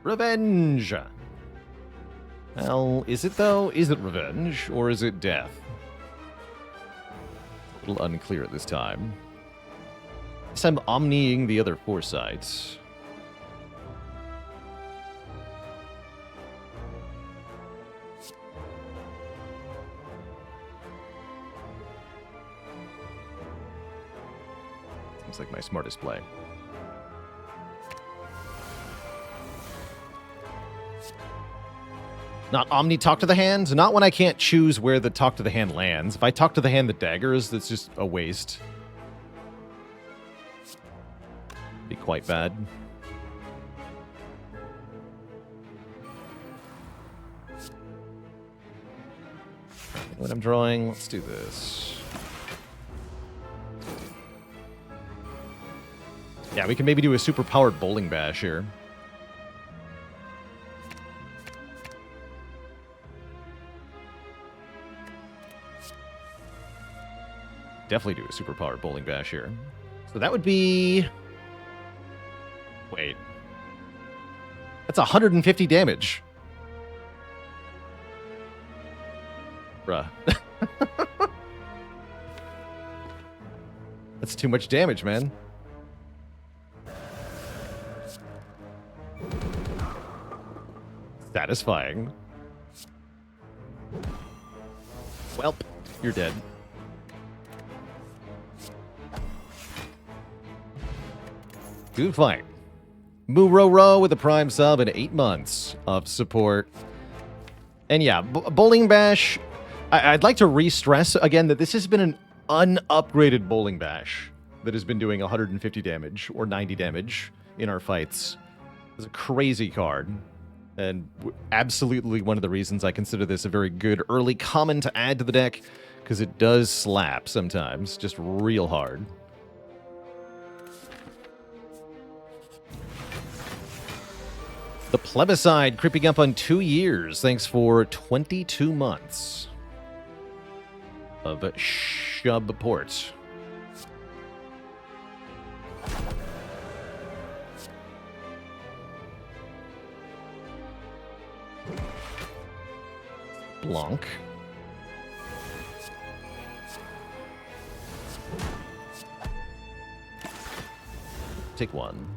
Revenge! Well, is it though? Is it revenge, or is it death? A little unclear at this time. Guess I'm omniing the other foresights. Seems like my smartest play. Not Omni Talk to the Hand? Not when I can't choose where the Talk to the Hand lands. If I Talk to the Hand the daggers, that's just a waste. Be quite bad. What I'm drawing, let's do this. Yeah, we can maybe do a super powered bowling bash here. Definitely do a superpowered bowling bash here. So that would be... Wait. That's 150 damage. Bruh. That's too much damage, man. Satisfying. Welp, you're dead. Good fight. Moo-ro-ro with a Prime sub and 8 months of support. And yeah, Bowling Bash, I'd like to re-stress again that this has been an unupgraded Bowling Bash that has been doing 150 damage or 90 damage in our fights. It's a crazy card. And absolutely one of the reasons I consider this a very good early common to add to the deck, because it does slap sometimes, just real hard. The Plebiscide creeping up on 2 years. Thanks for 22 months of Shub Port. Blanc. Take one.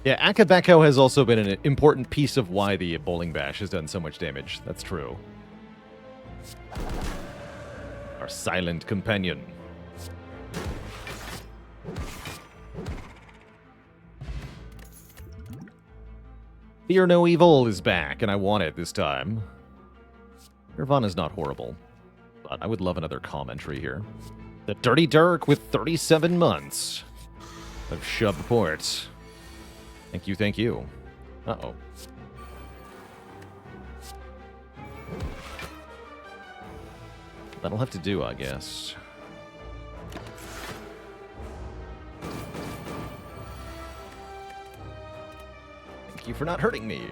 Yeah, Akabeko has also been an important piece of why the Bowling Bash has done so much damage. That's true. Our silent companion. Fear No Evil is back, and I want it this time. Nirvana's not horrible, but I would love another commentary here. The Dirty Dirk with 37 months of Shub Port. Thank you, thank you. Uh-oh. That'll have to do, I guess. Thank you for not hurting me.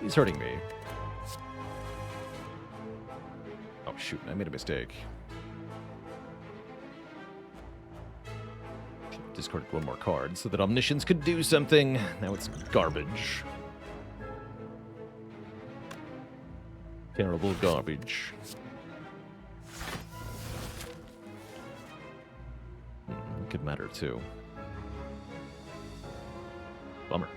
He's hurting me. Oh, shoot. I made a mistake. Discarded one more card so that Omniscience could do something. Now it's garbage. Terrible garbage. Could matter too. Bummer.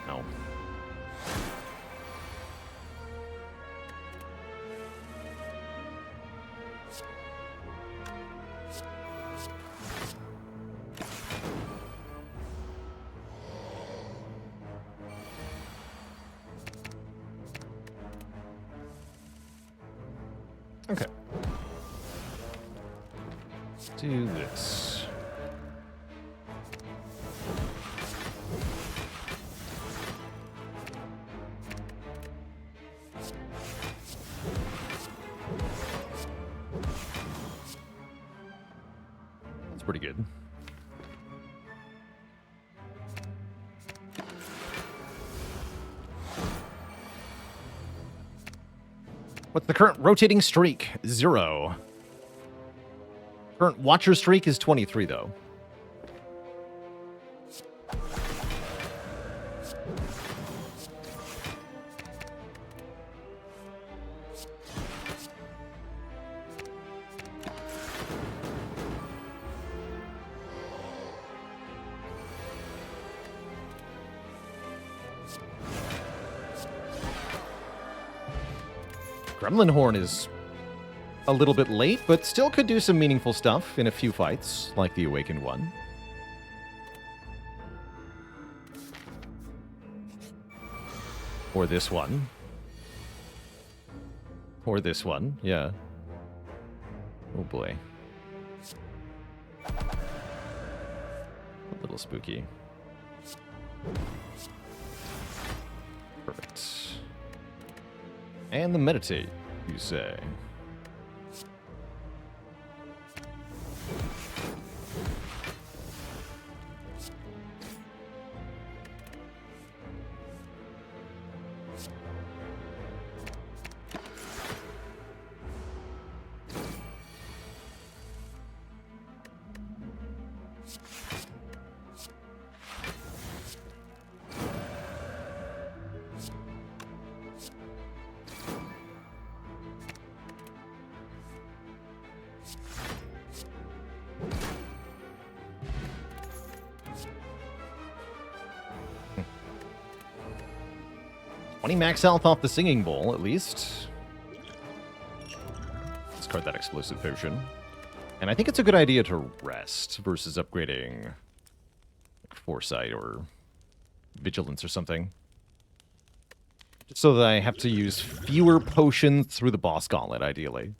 No. Okay. Let's do this. That's pretty good. What's the current rotating streak? 0. Current watcher streak is 23, though. Gremlin Horn is a little bit late, but still could do some meaningful stuff in a few fights, like the Awakened one. Or this one. Or this one, yeah. Oh boy. A little spooky. Perfect. And the meditate, you say. Max health off the Singing Bowl, at least. Discard that Explosive Potion. And I think it's a good idea to rest versus upgrading Foresight or Vigilance or something. Just so that I have to use fewer potions through the boss gauntlet, ideally.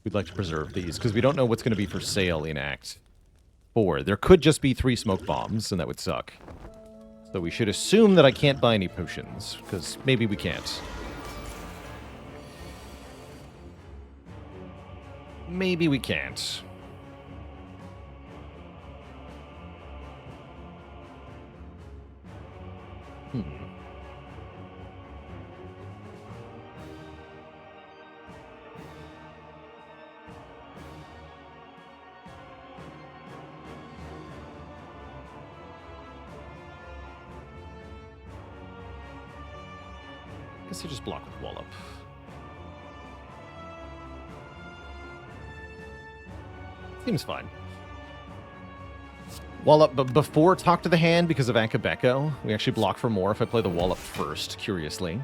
We'd like to preserve these, because we don't know what's going to be for sale in Act 4. There could just be 3 smoke bombs, and that would suck. So we should assume that I can't buy any potions, because maybe we can't. Maybe we can't. I guess I just block with Wallop. Seems fine. Wallop, but before Talk to the Hand because of Akabeko, we actually block for more if I play the Wallop first, curiously.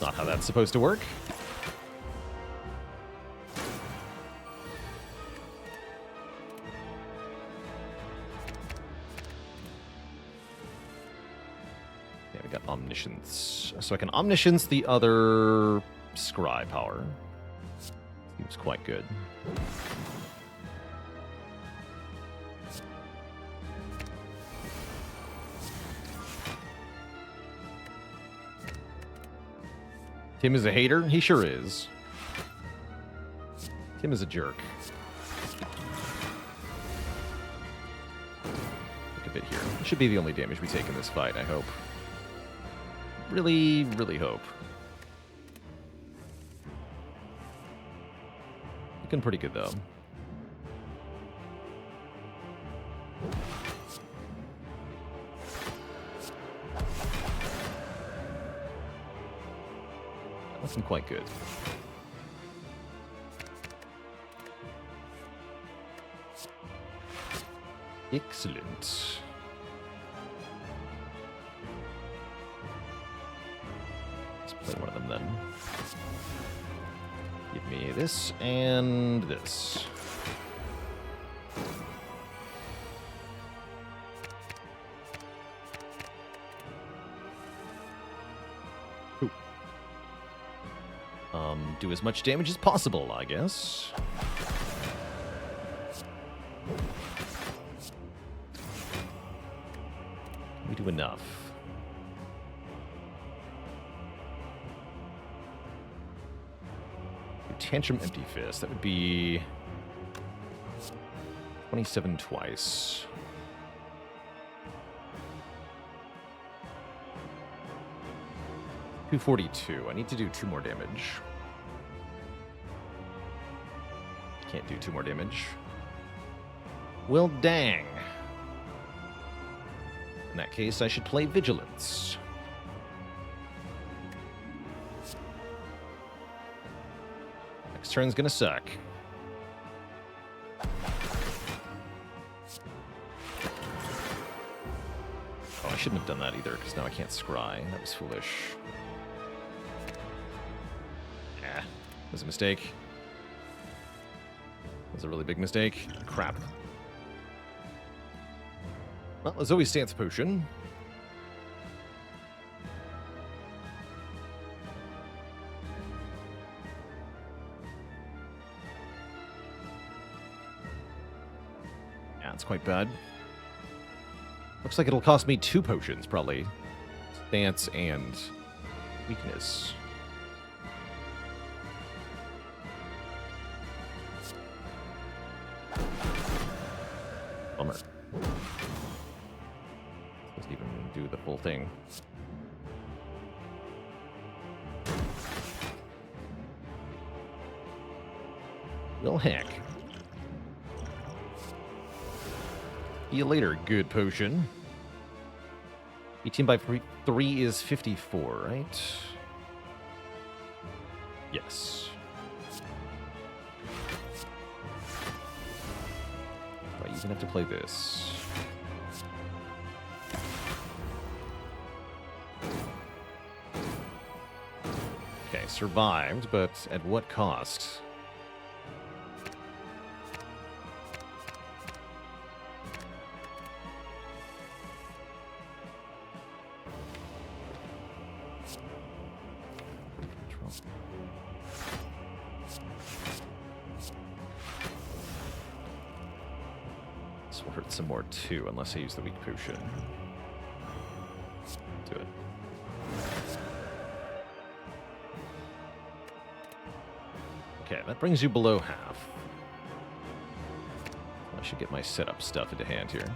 Not how that's supposed to work. Omniscience. So I can Omniscience the other Scry power. Seems quite good. Tim is a hater? He sure is. Tim is a jerk. Look a bit here. It should be the only damage we take in this fight, I hope. Really, really hope. Looking pretty good, though. Looking quite good. Excellent. Let's play one of them then. Give me this and this. Ooh. Do as much damage as possible, I guess. We do enough. Tantrum Empty Fist. That would be 27 twice. $242. I need to do 2 more damage. Can't do 2 more damage. Well, dang. In that case, I should play Vigilance. Next turn's gonna suck. Oh, I shouldn't have done that either, because now I can't scry. That was foolish. Yeah, that was a mistake. That was a really big mistake. Crap. Well, there's always Stance Potion. Yeah, it's quite bad. Looks like it'll cost me 2 potions, probably. Stance and weakness. Bummer. Doesn't even do the full thing. Well, heck. See you later, good potion. 18 by 3 is 54, right? Yes. Do I even have to play this? Okay, survived, but at what cost? This will hurt some more too, unless I use the weak potion. Do it. Okay, that brings you below half. I should get my setup stuff into hand here.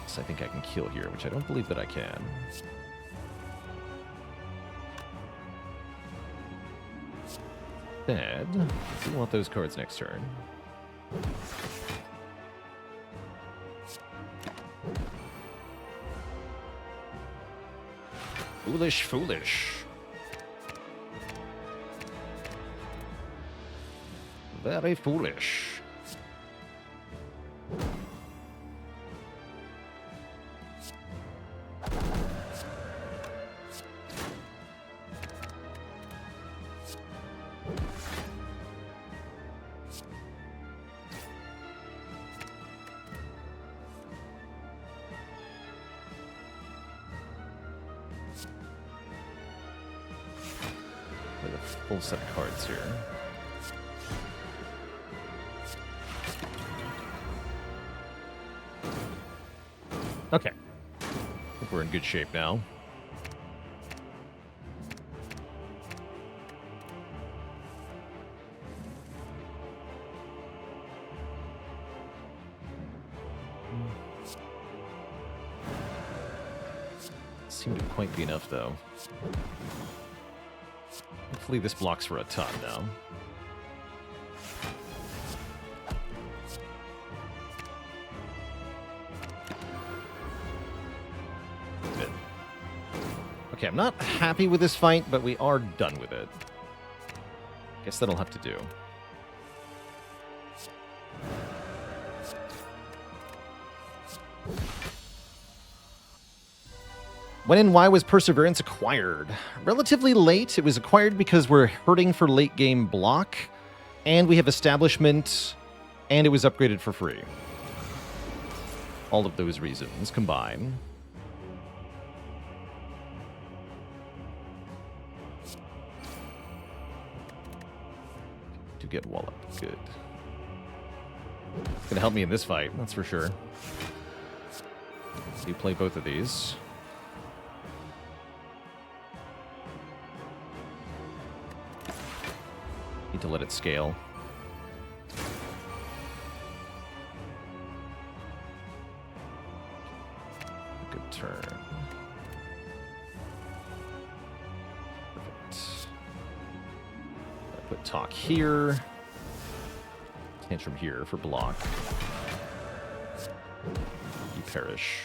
So I think I can kill here, which I don't believe that I can. Instead, I do want those cards next turn. Foolish, foolish. Very foolish. With a full set of cards here. Okay. I think we're in good shape now. Seemed to quite be enough, though. Hopefully this blocks for a ton now. Good. Okay, I'm not happy with this fight, but we are done with it. Guess that'll have to do. When and why was Perseverance acquired? Relatively late. It was acquired because we're hurting for late game block, and we have establishment, and it was upgraded for free. All of those reasons combine. To get Wallop. Good. It's gonna help me in this fight, that's for sure. So you play both of these. Need to let it scale. Good turn. Perfect. I put Talk here. Tantrum here for block. You perish.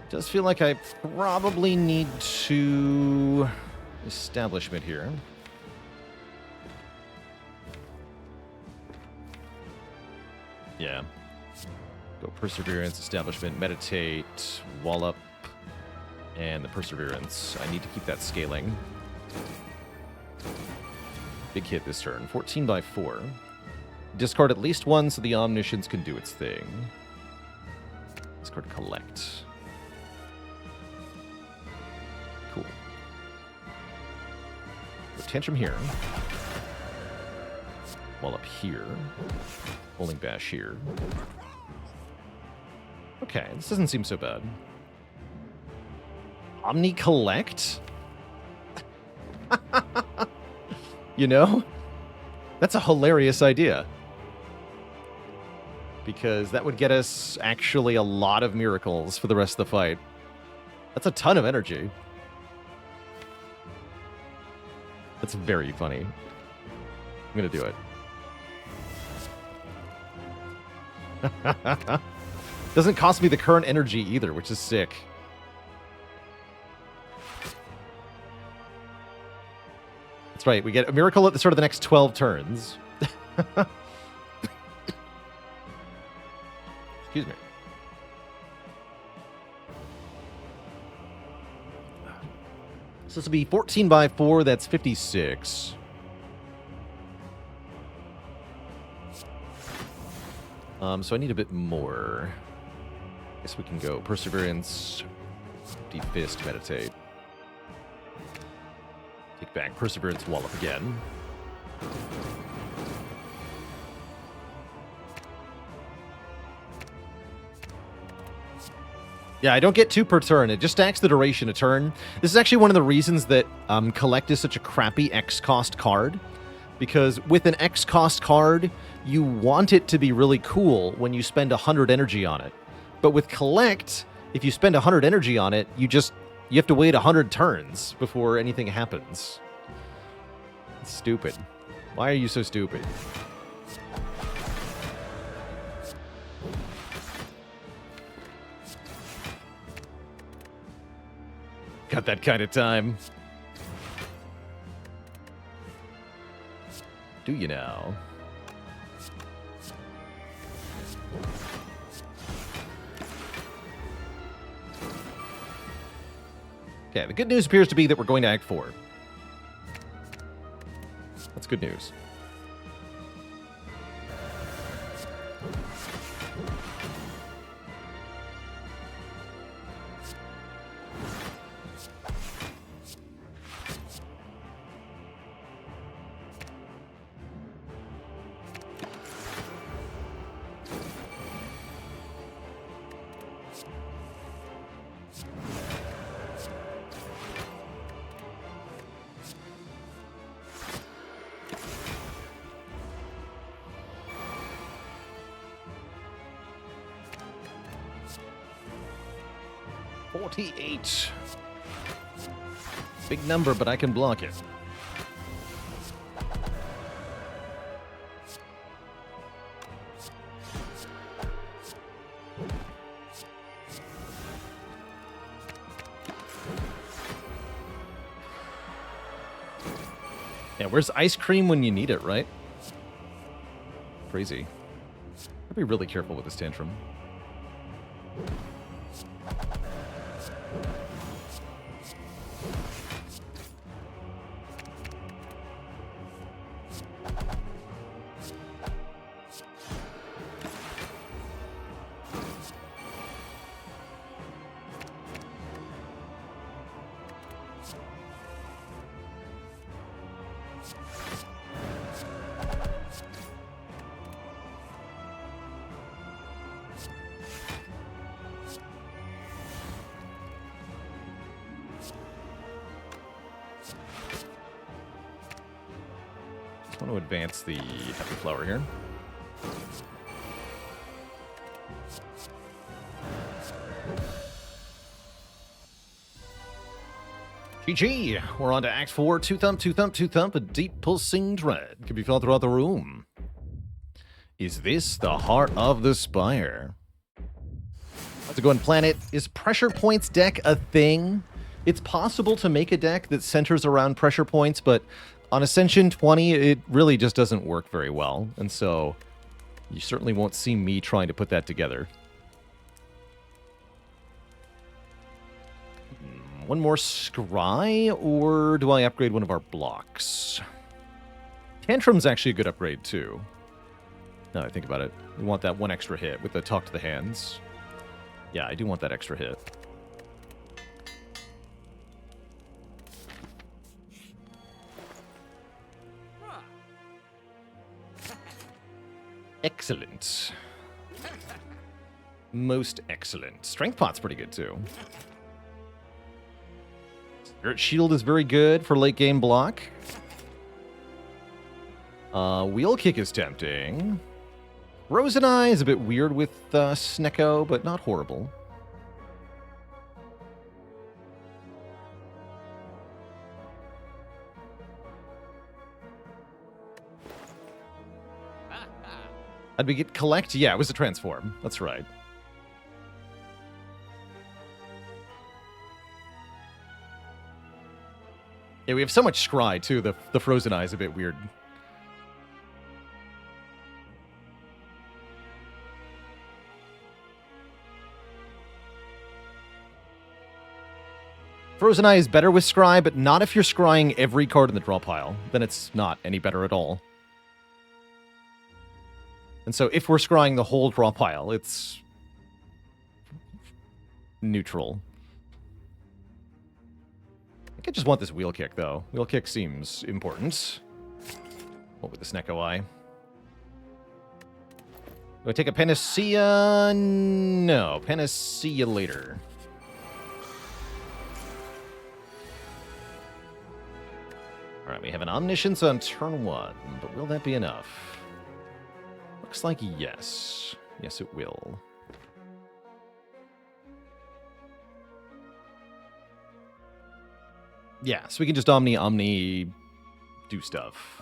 Does feel like I probably need to establishment here. Yeah. Go Perseverance, establishment, meditate, Wallop, and the Perseverance. I need to keep that scaling. Big hit this turn. 14 by 4. Discard at least one so the Omniscience can do its thing. Discard Collect. Cool. Tantrum here. Wallop here. Bowling Bash here. Okay, this doesn't seem so bad. Omni Collect? You know? That's a hilarious idea. Because that would get us actually a lot of miracles for the rest of the fight. That's a ton of energy. That's very funny. I'm gonna do it. Doesn't cost me the current energy either, which is sick. That's right, we get a miracle at the start of the next 12 turns. Excuse me. So this will be 14 by 4, that's 56. So I need a bit more. I guess we can go Perseverance, Deep Fist, Meditate. Take back Perseverance, Wallop again. Yeah, I don't get 2 per turn. It just stacks the duration a turn. This is actually one of the reasons that Collect is such a crappy X-cost card. Because with an X-cost card, you want it to be really cool when you spend 100 energy on it. But with Collect, if you spend 100 energy on it, you have to wait 100 turns before anything happens. It's stupid. Why are you so stupid? Got that kind of time. Do you now? Okay, the good news appears to be that we're going to Act 4. That's good news. 48. Big number, but I can block it. Yeah, where's ice cream when you need it, right? Crazy. I'll be really careful with this tantrum. I want to advance the Happy Flower here. GG! We're on to Act 4. Two thump, two thump, two thump. A deep pulsing dread can be felt throughout the room. Is this the heart of the Spire? Let's go and plan it. Is Pressure Points deck a thing? It's possible to make a deck that centers around pressure points, but on Ascension 20, it really just doesn't work very well. And so you certainly won't see me trying to put that together. One more Scry, or do I upgrade one of our blocks? Tantrum's actually a good upgrade, too. Now that I think about it. We want that one extra hit with the Talk to the Hands. Yeah, I do want that extra hit. Excellent. Most excellent. Strength Pot's pretty good, too. Spirit Shield is very good for late game block. Wheel Kick is tempting. Frozen Eye is a bit weird with Snecko, but not horrible. Did we get Collect? Yeah, it was a Transform. That's right. Yeah, we have so much Scry, too. The Frozen Eye is a bit weird. Frozen Eye is better with Scry, but not if you're scrying every card in the draw pile. Then it's not any better at all. And so if we're scrying the whole draw pile, it's neutral. I think I just want this Wheel Kick, though. Wheel Kick seems important. What with the Snecko Eye? Do I take a Panacea? No. Panacea later. Alright, we have an Omniscience on turn 1, but will that be enough? Looks like yes. Yes, it will. Yeah, so we can just Omni, do stuff.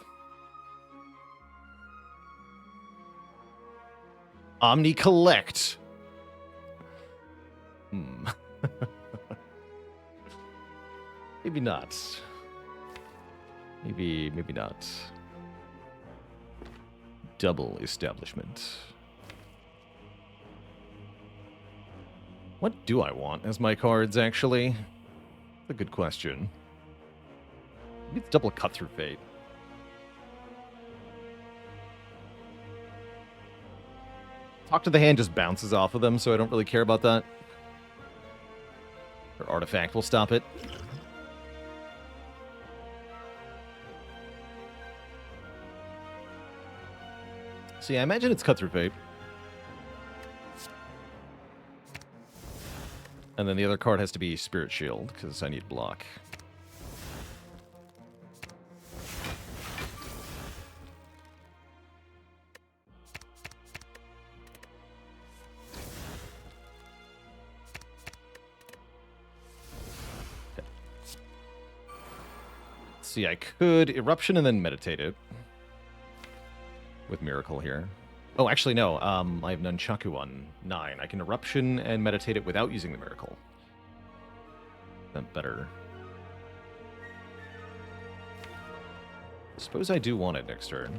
Omni Collect. Maybe not. Maybe not. Double Establishment. What do I want as my cards, actually? That's a good question. Maybe it's double Cut Through Fate. Talk to the Hand just bounces off of them, so I don't really care about that. Or Artifact will stop it. See, I imagine it's Cut Through Fate. And then the other card has to be Spirit Shield, because I need block. See, I could Eruption and then Meditate it. With Miracle here. Oh, actually, no. I have Nunchaku on 9. I can Eruption and Meditate it without using the Miracle. That better. Suppose I do want it next turn.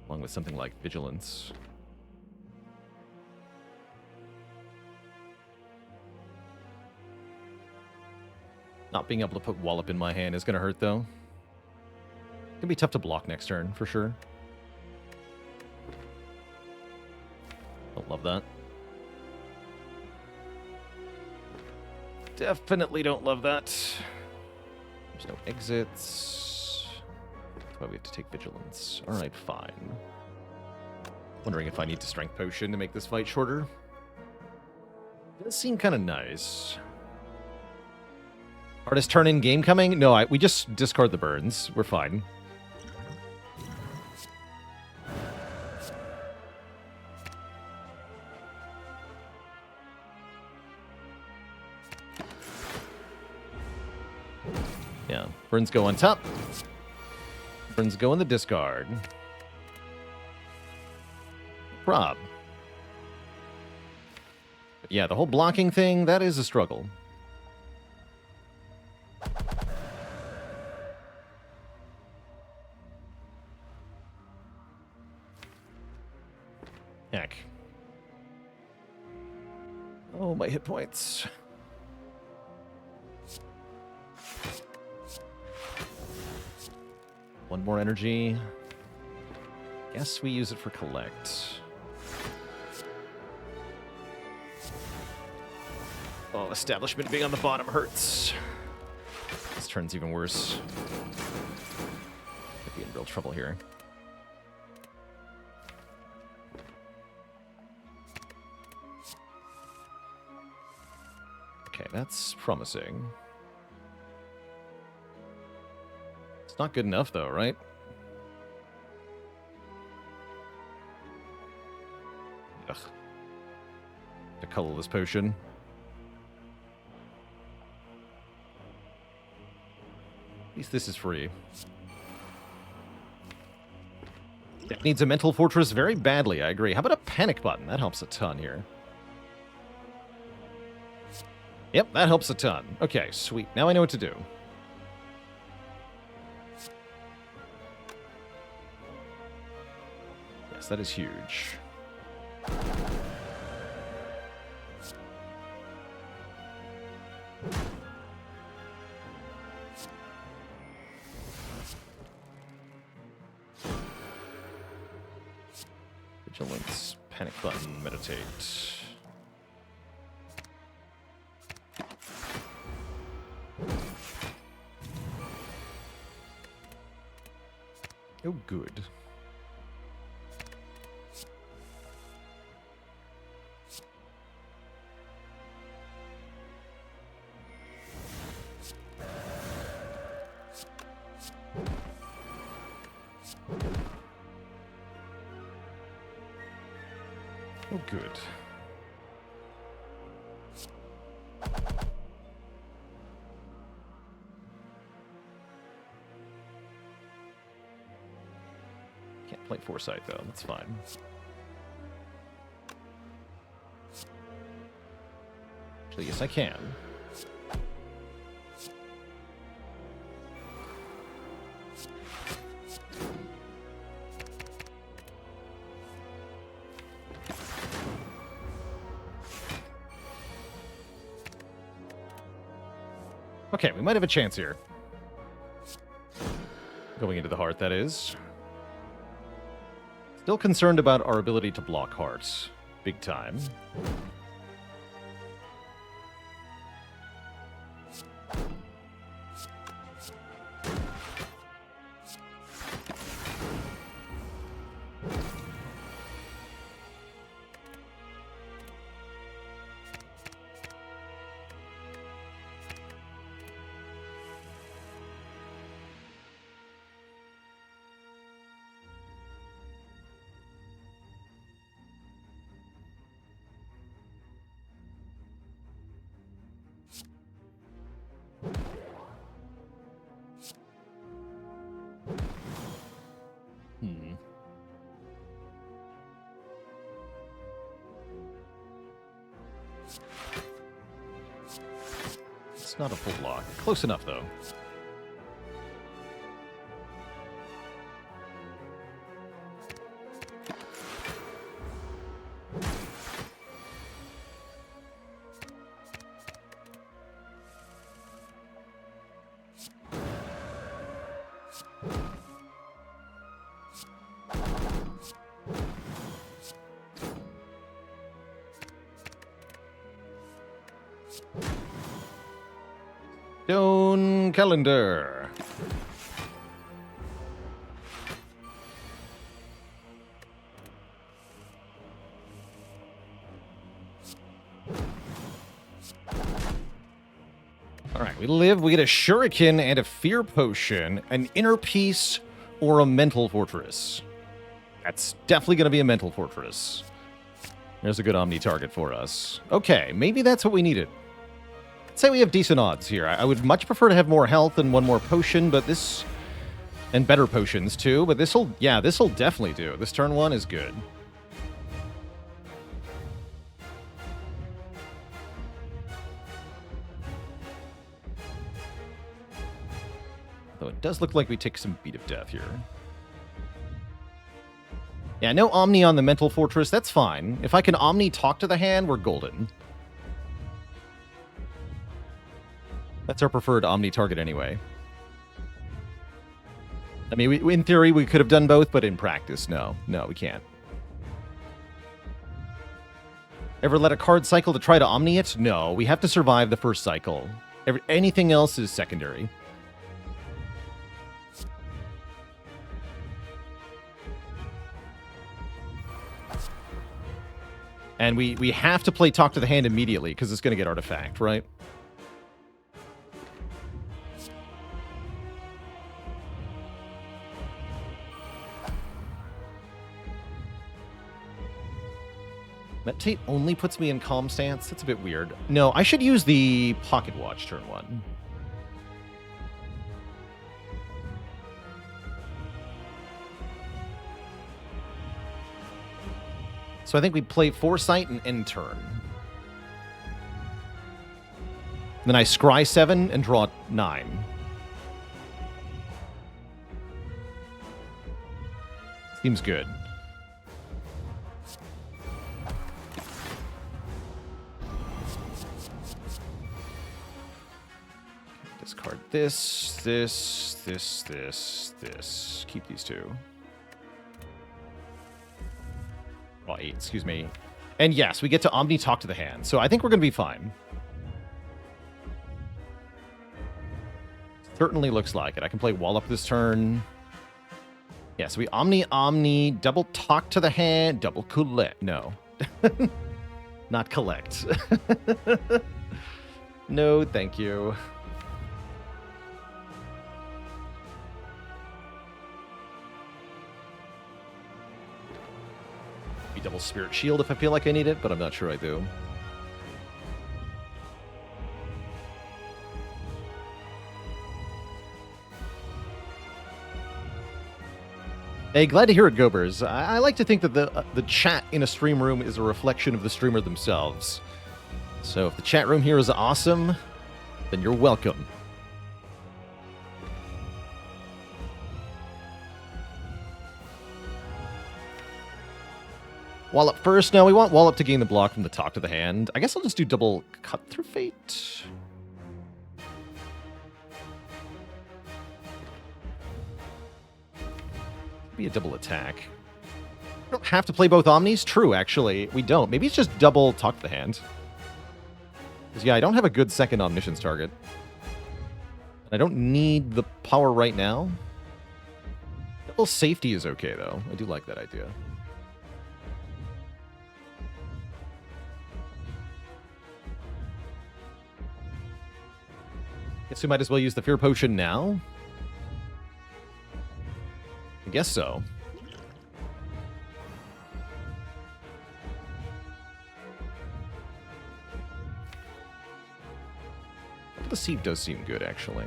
Along with something like Vigilance. Not being able to put Wallop in my hand is going to hurt, though. It's going to be tough to block next turn, for sure. Don't love that. Definitely don't love that. There's no exits. That's why we have to take Vigilance. Alright, fine. Wondering if I need to Strength Potion to make this fight shorter. It does seem kind of nice. Hardest turn in game coming? No, we just discard the burns. We're fine. Yeah, burns go on top. Burns go in the discard. Rob. But yeah, the whole blocking thing, that is a struggle. Heck. Oh, my hit points. One more energy. Guess we use it for collect. Oh, establishment being on the bottom hurts. This turn's even worse. Could be in real trouble here. Okay, that's promising. It's not good enough, though, right? Ugh. The colorless potion. At least this is free. It needs a mental fortress very badly, I agree. How about a panic button? That helps a ton here. Yep, that helps a ton. Okay, sweet. Now I know what to do. Yes, that is huge. Vigilance, panic button, meditate. Oh, good. Oh, good. Can't play Foresight, though. That's fine. Actually, yes, I can. Okay, we might have a chance here. Going into the heart, that is. Still concerned about our ability to block hearts. Big time. It's not a full block. Close enough, though. Stone calendar. All right, we live. We get a shuriken and a fear potion, an inner peace, or a mental fortress. That's definitely going to be a mental fortress. There's a good Omni target for us. Okay, maybe that's what we needed. Say we have decent odds here. I would much prefer to have more health and one more potion, but this... And better potions, too. But this'll... Yeah, this'll definitely do. This turn 1 is good. Though it does look like we take some beat of death here. Yeah, no Omni on the Mental Fortress. That's fine. If I can Omni talk to the hand, we're golden. That's our preferred Omni target anyway. I mean, in theory, we could have done both, but in practice, no. No, we can't. Ever let a card cycle to try to Omni it? No, we have to survive the first cycle. Anything else is secondary. And we have to play Talk to the Hand immediately, because it's going to get Artifact, right? Meditate only puts me in calm stance? That's a bit weird. No, I should use the Pocket Watch turn 1. So I think we play Foresight and end turn. Then I scry 7 and draw 9. Seems good. Discard this. Keep these two. Draw 8, excuse me. And yes, we get to Omni talk to the hand. So I think we're going to be fine. Certainly looks like it. I can play Wall Up this turn. Yeah, so we Omni, double talk to the hand, double collect. No. Not collect. No, thank you. Be double Spirit Shield if I feel like I need it, but I'm not sure I do. Hey, glad to hear it, Gobers. I like to think that the chat in a stream room is a reflection of the streamer themselves. So if the chat room here is awesome, then you're welcome. Wallop first. No, we want Wallop to gain the block from the talk to the hand. I guess I'll just do double Cut Through Fate. Be a double attack. We don't have to play both Omnis. True, actually. We don't. Maybe it's just double talk to the hand. Because, yeah, I don't have a good second Omniscience target. I don't need the power right now. Double safety is okay, though. I do like that idea. Guess we might as well use the Fear Potion now. I guess so. The Seed does seem good, actually.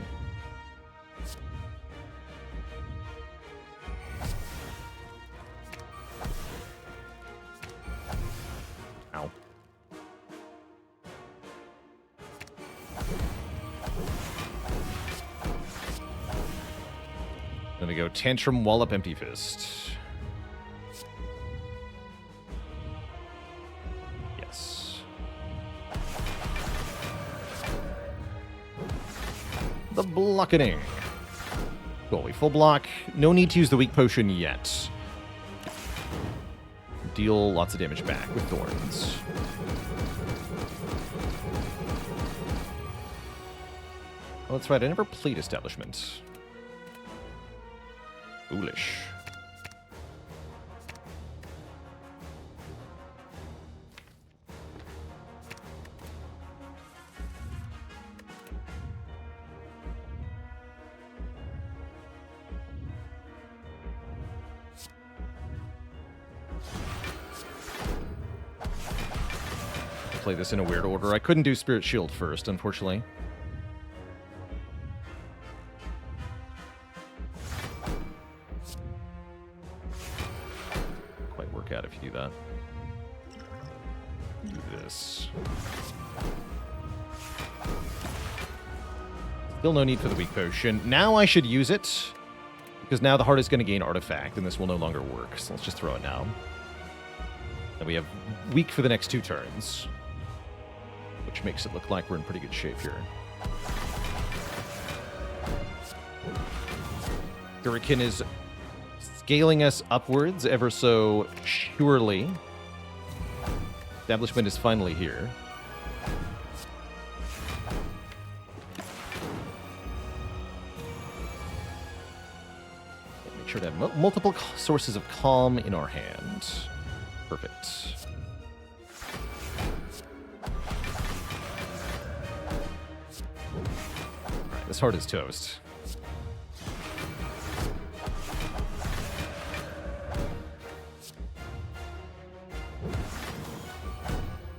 Ow. Gonna go Tantrum, Wallop, Empty Fist. Yes. The blocketing. Cool, we full block. No need to use the weak potion yet. Deal lots of damage back with Thorns. Oh, that's right, I never played Establishment. Foolish. Play this in a weird order. I couldn't do Spirit Shield first, unfortunately. Out if you do that. Do this. Still no need for the weak potion. Now I should use it, because now the heart is going to gain artifact, and this will no longer work. So let's just throw it now. And we have weak for the next 2 turns, which makes it look like we're in pretty good shape here. Hurricane is scaling us upwards ever so surely. Establishment is finally here. Make sure to have multiple sources of calm in our hand. Perfect. Alright, this heart is toast.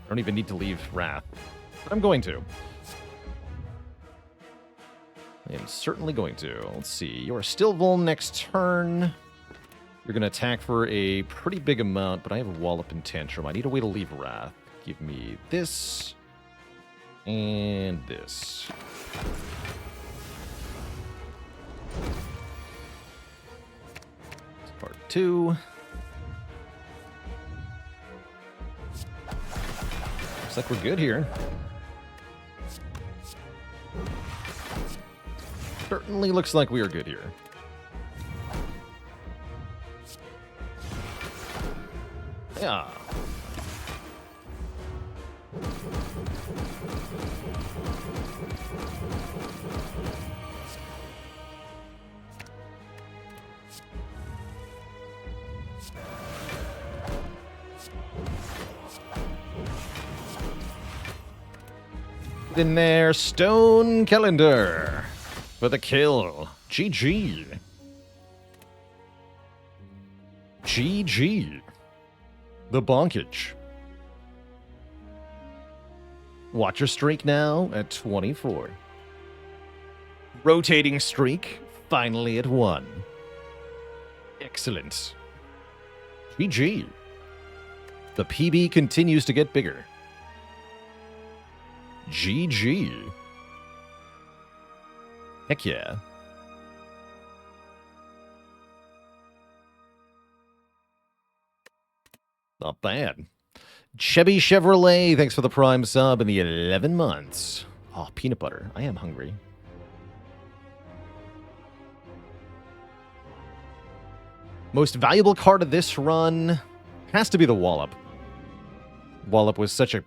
I don't even need to leave Wrath, but I'm going to. I am certainly going to. Let's see. You are still Vuln next turn. You're going to attack for a pretty big amount, but I have a Wallop and Tantrum. I need a way to leave Wrath. Give me this and this. Part 2. Looks like we're good here. Certainly looks like we are good here. Yeah. In there, Stone Calendar for the kill. GG. GG. The bonkage. Watcher streak now at 24. Rotating streak finally at 1. Excellent. GG. The PB continues to get bigger. GG. Heck yeah. Not bad. Chevy Chevrolet, thanks for the Prime sub in the 11 months. Oh, peanut butter. I am hungry. Most valuable card of this run has to be the Wallop. Wallop was such a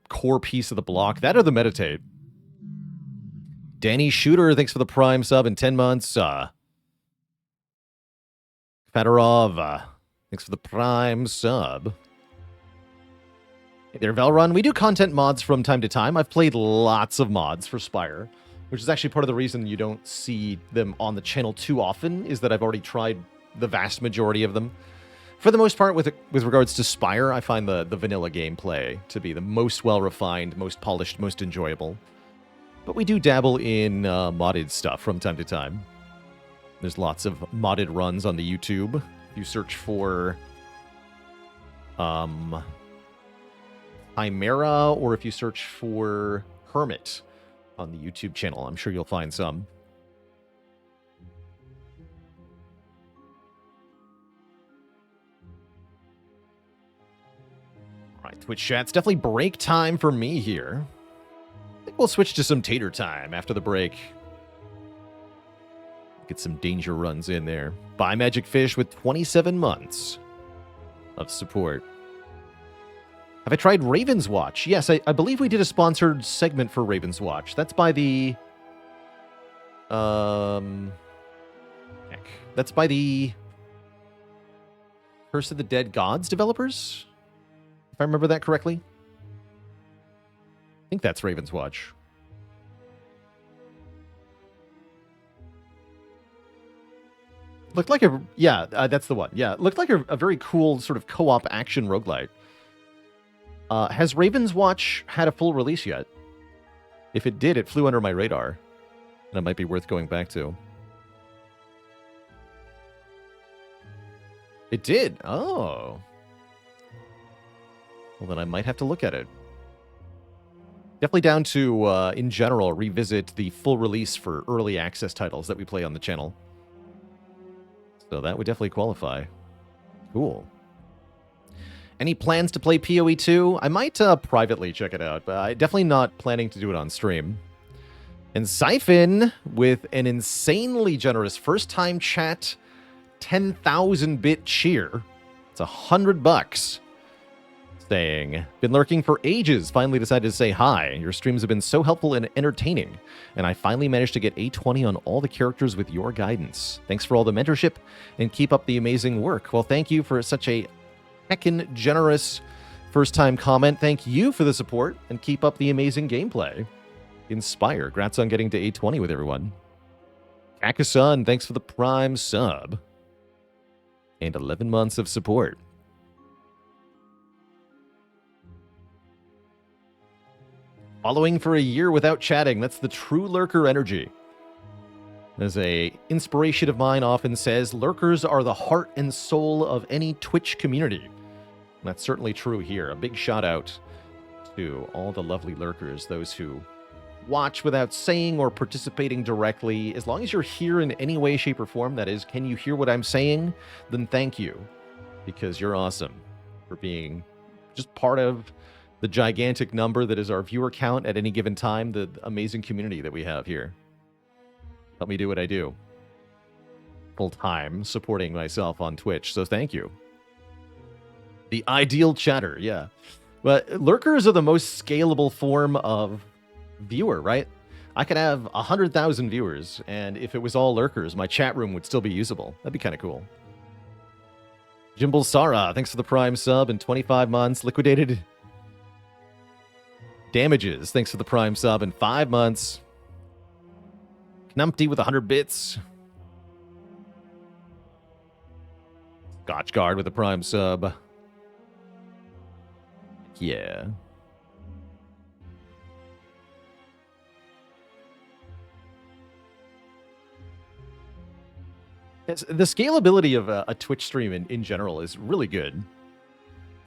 core piece of the block. That or the Meditate. Danny Shooter, thanks for the Prime sub in 10 months. Fedorov, thanks for the Prime sub. Hey there, Velrun. We do content mods from time to time. I've played lots of mods for Spire, which is actually part of the reason you don't see them on the channel too often, is that I've already tried the vast majority of them. For the most part, with regards to Spire, I find the vanilla gameplay to be the most well-refined, most polished, most enjoyable. But we do dabble in modded stuff from time to time. There's lots of modded runs on the YouTube. You search for Chimera, or if you search for Hermit on the YouTube channel, I'm sure you'll find some. Right, Twitch chat. It's definitely break time for me here. I think we'll switch to some tater time after the break. Get some danger runs in there. Buy Magic Fish with 27 months of support. Have I tried Raven's Watch? Yes, I believe we did a sponsored segment for Raven's Watch. That's by the... That's by the Curse of the Dead Gods developers? If I remember that correctly. I think that's Raven's Watch. Looked like a... Yeah, that's the one. Yeah, looked like a very cool sort of co-op action roguelite. Has Raven's Watch had a full release yet? If it did, it flew under my radar. And it might be worth going back to. It did? Oh. Well, then I might have to look at it. Definitely down to, in general, revisit the full release for early access titles that we play on the channel. So that would definitely qualify. Cool. Any plans to play PoE 2? I might privately check it out, but I'm definitely not planning to do it on stream. And Siphon with an insanely generous first-time chat 10,000-bit cheer. It's $100. Saying, been lurking for ages, finally decided to say hi. Your streams have been so helpful and entertaining, and I finally managed to get A20 on all the characters with your guidance. Thanks for all the mentorship, and keep up the amazing work. Well, thank you for such a heckin' generous first-time comment. Thank you for the support, and keep up the amazing gameplay. Inspire. Grats on getting to A20 with everyone. Kakasan, thanks for the Prime sub. And 11 months of support. Following for a year without chatting. That's the true lurker energy. As a inspiration of mine often says, lurkers are the heart and soul of any Twitch community. And that's certainly true here. A big shout out to all the lovely lurkers, those who watch without saying or participating directly. As long as you're here in any way, shape, or form, that is, can you hear what I'm saying? Then thank you, because you're awesome for being just part of the gigantic number that is our viewer count at any given time, the amazing community that we have here. Help me do what I do. Full time supporting myself on Twitch, so thank you. The ideal chatter, yeah. But lurkers are the most scalable form of viewer, right? I could have 100,000 viewers, and if it was all lurkers, my chat room would still be usable. That'd be kind of cool. Jimble Sara, thanks for the Prime sub and 25 months. Liquidated Damages, thanks for the Prime sub and 5 months. Knumpty with 100 bits. Scotchguard with the Prime sub. Yeah. The scalability of a Twitch stream in general is really good.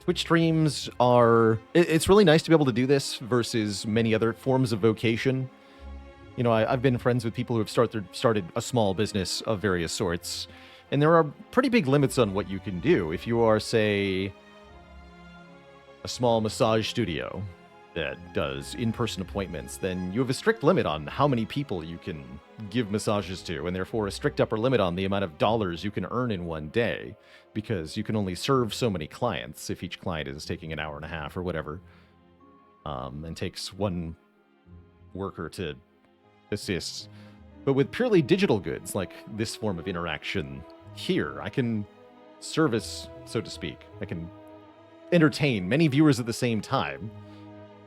Twitch streams are... It's really nice to be able to do this versus many other forms of vocation. You know, I've been friends with people who have started a small business of various sorts, and there are pretty big limits on what you can do. If you are, say, a small massage studio that does in-person appointments, then you have a strict limit on how many people you can give massages to, and therefore a strict upper limit on the amount of dollars you can earn in one day, because you can only serve so many clients if each client is taking an hour and a half or whatever, and takes one worker to assist. But with purely digital goods, like this form of interaction here, I can service, so to speak. I can entertain many viewers at the same time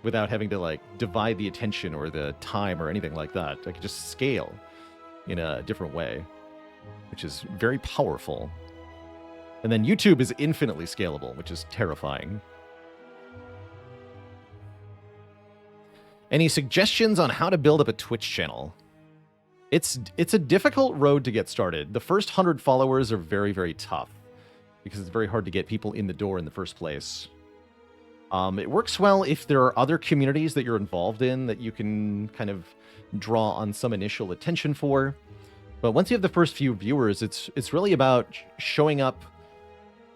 without having to, like, divide the attention or the time or anything like that. I can just scale in a different way, which is very powerful. And then YouTube is infinitely scalable, which is terrifying. Any suggestions on how to build up a Twitch channel? It's a difficult road to get started. The first 100 followers are very, very tough because it's very hard to get people in the door in the first place. It works well if there are other communities that you're involved in that you can kind of draw on some initial attention for. But once you have the first few viewers, it's really about showing up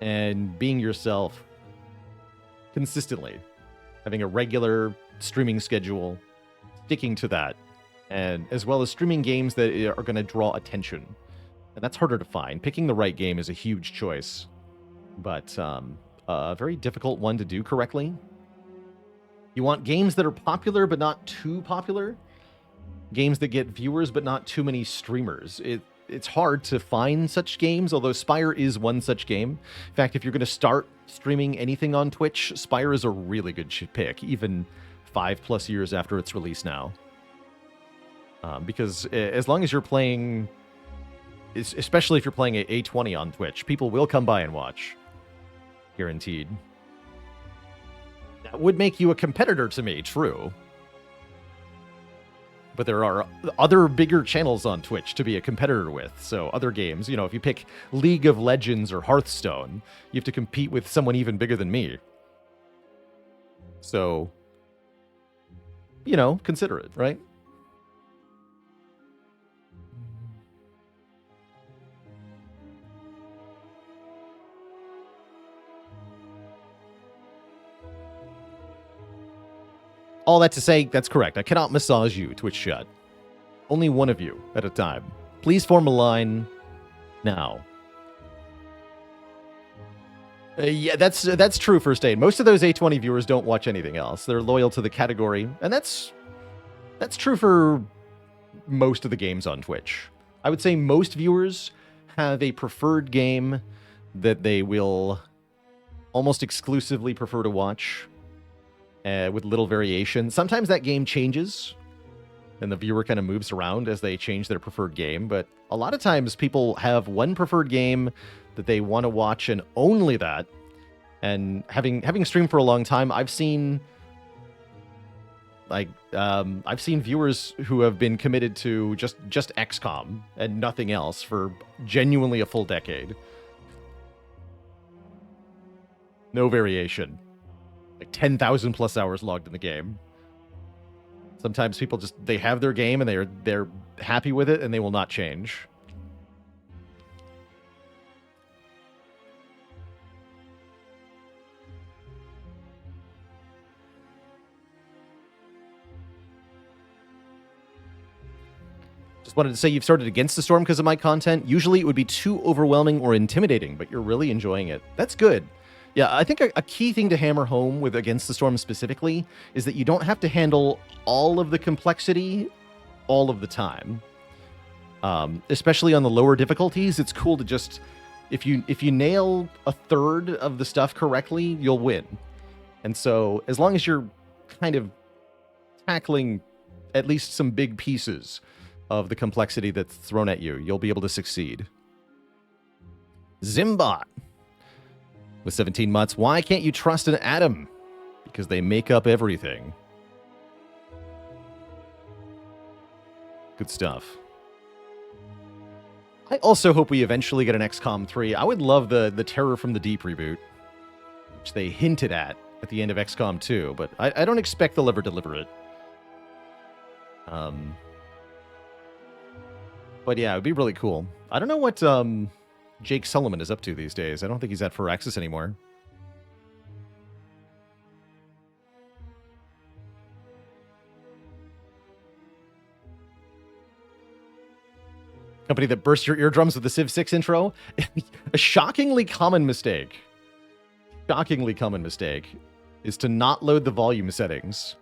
and being yourself consistently. Having a regular streaming schedule, sticking to that, and as well as streaming games that are going to draw attention. And that's harder to find. Picking the right game is a huge choice, but a very difficult one to do correctly. You want games that are popular but not too popular. Games that get viewers but not too many streamers. It's hard to find such games, although Spire is one such game. In fact, if you're going to start streaming anything on Twitch, Spire is a really good pick, even 5+ years after its release now. Because as long as you're playing, especially if you're playing A20 on Twitch, people will come by and watch. Guaranteed. That would make you a competitor to me, true. But there are other bigger channels on Twitch to be a competitor with. So other games, if you pick League of Legends or Hearthstone, you have to compete with someone even bigger than me. So, consider it, right? All that to say, that's correct. I cannot massage you, Twitch chat. Only one of you at a time. Please form a line now. Yeah, that's true, First Aid. Most of those A20 viewers don't watch anything else. They're loyal to the category, and that's true for most of the games on Twitch. I would say most viewers have a preferred game that they will almost exclusively prefer to watch. With little variation. Sometimes that game changes, and the viewer kind of moves around as they change their preferred game, but a lot of times people have one preferred game that they want to watch, and only that. And having streamed for a long time, I've seen viewers who have been committed to just XCOM and nothing else for genuinely a full decade. No variation. Like 10,000 plus hours logged in the game. Sometimes people they have their game and they're happy with it and they will not change. Just wanted to say you've started Against the Storm because of my content. Usually it would be too overwhelming or intimidating, but you're really enjoying it. That's good. Yeah, I think a key thing to hammer home with Against the Storm specifically is that you don't have to handle all of the complexity all of the time. Especially on the lower difficulties, it's cool to just... If you nail a third of the stuff correctly, you'll win. And so, as long as you're kind of tackling at least some big pieces of the complexity that's thrown at you, you'll be able to succeed. Zimbot. With 17 months, why can't you trust an atom? Because they make up everything. Good stuff. I also hope we eventually get an XCOM 3. I would love the Terror from the Deep reboot, which they hinted at the end of XCOM 2, but I don't expect they'll ever deliver it. But yeah, it would be really cool. I don't know what Jake Sullivan is up to these days. I don't think he's at Firaxis anymore. Company that bursts your eardrums with the Civ 6 intro. A shockingly common mistake is to not load the volume settings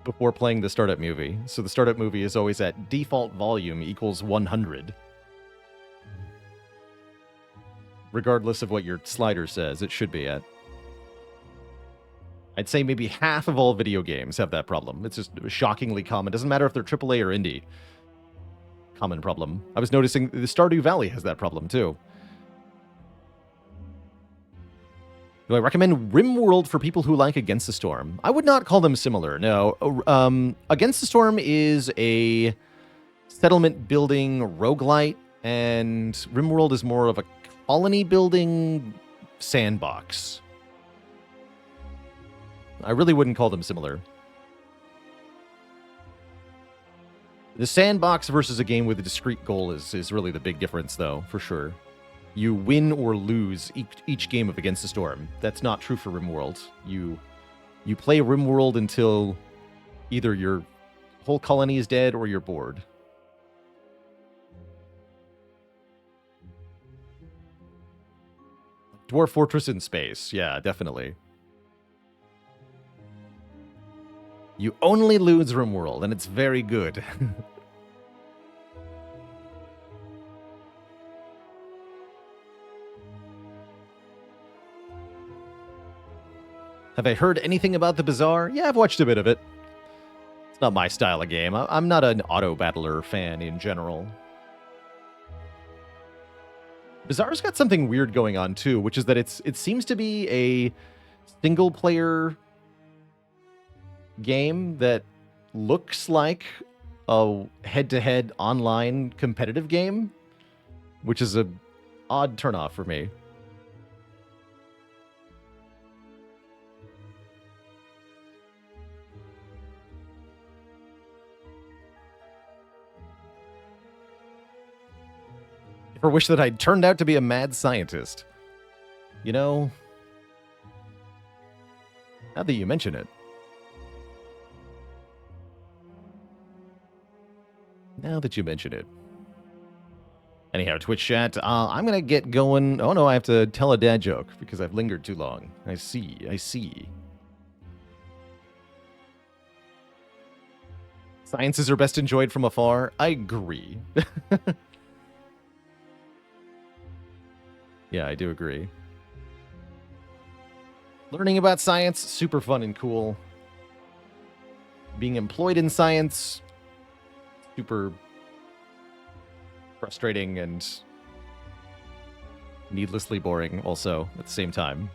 before playing the startup movie. So the startup movie is always at default volume equals 100. Regardless of what your slider says, it should be at. I'd say maybe half of all video games have that problem. It's just shockingly common. Doesn't matter if they're AAA or indie. Common problem. I was noticing the Stardew Valley has that problem too. Do I recommend RimWorld for people who like Against the Storm? I would not call them similar, no. Against the Storm is a settlement building roguelite, and RimWorld is more of a colony building sandbox. I really wouldn't call them similar. The sandbox versus a game with a discrete goal is really the big difference, though, for sure. You win or lose each game of Against the Storm. That's not true for RimWorld. You You play RimWorld until either your whole colony is dead or you're bored. Dwarf Fortress in space. Yeah, definitely. You only lose RimWorld, and it's very good. Have I heard anything about the Bazaar? Yeah, I've watched a bit of it. It's not my style of game. I'm not an auto-battler fan in general. Bazaar's got something weird going on, too, which is that it seems to be a single-player game that looks like a head-to-head online competitive game, which is an odd turnoff for me. Or wish that I'd turned out to be a mad scientist. You know, now that you mention it. Now that you mention it. Anyhow, Twitch chat, I'm going to get going. Oh, no, I have to tell a dad joke because I've lingered too long. I see. Sciences are best enjoyed from afar. I agree. Yeah, I do agree. Learning about science, super fun and cool. Being employed in science, super frustrating and needlessly boring also at the same time.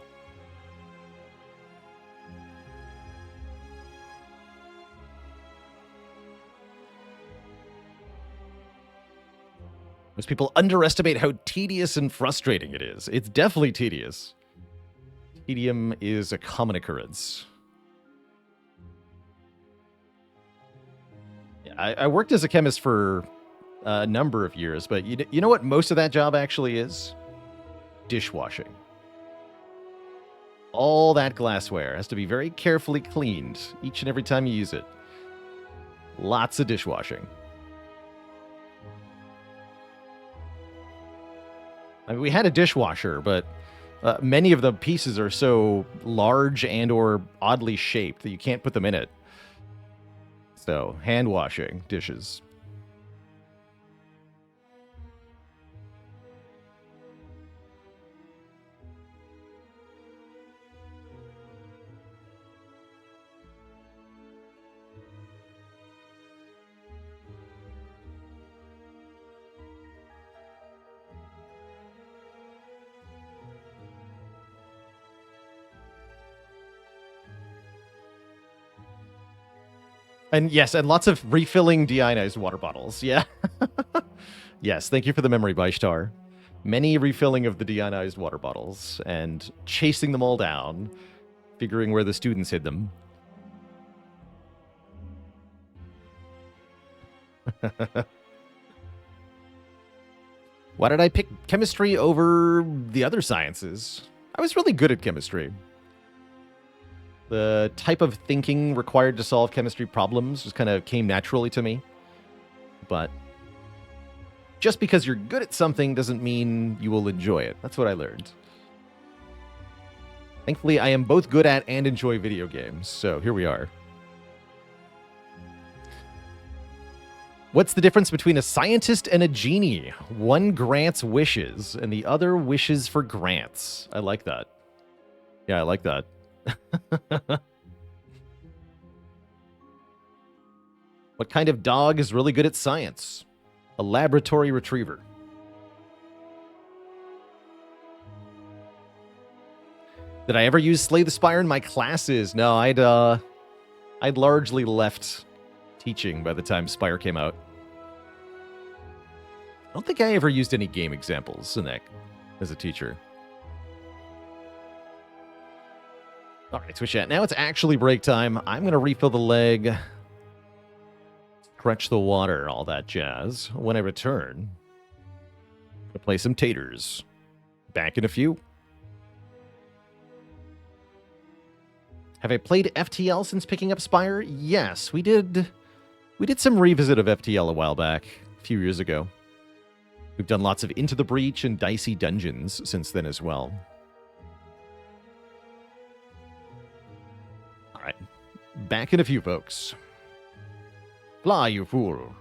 Most people underestimate how tedious and frustrating it is. It's definitely tedious. Tedium is a common occurrence. Yeah, I worked as a chemist for a number of years, but you know what most of that job actually is? Dishwashing. All that glassware has to be very carefully cleaned each and every time you use it. Lots of dishwashing. I mean, we had a dishwasher, but many of the pieces are so large and or oddly shaped that you can't put them in it. So, hand washing dishes. And yes, and lots of refilling deionized water bottles. Yeah. Yes, thank you for the memory, Baishtar. Many refilling of the deionized water bottles and chasing them all down, figuring where the students hid them. Why did I pick chemistry over the other sciences? I was really good at chemistry. The type of thinking required to solve chemistry problems just kind of came naturally to me. But just because you're good at something doesn't mean you will enjoy it. That's what I learned. Thankfully, I am both good at and enjoy video games, so here we are. What's the difference between a scientist and a genie? One grants wishes, and the other wishes for grants. I like that. Yeah, I like that. What kind of dog is really good at science? A laboratory retriever. Did I ever use Slay the Spire in my classes? No, I'd largely left teaching by the time Spire came out. I don't think I ever used any game examples in that as a teacher. All right, Twitch chat. Now it's actually break time. I'm going to refill the leg, stretch the water, all that jazz. When I return, I'm going to play some taters. Back in a few. Have I played FTL since picking up Spire? Yes, we did. We did some revisit of FTL a while back, a few years ago. We've done lots of Into the Breach and Dicey Dungeons since then as well. All right. Back in a few, folks. Fly, you fool.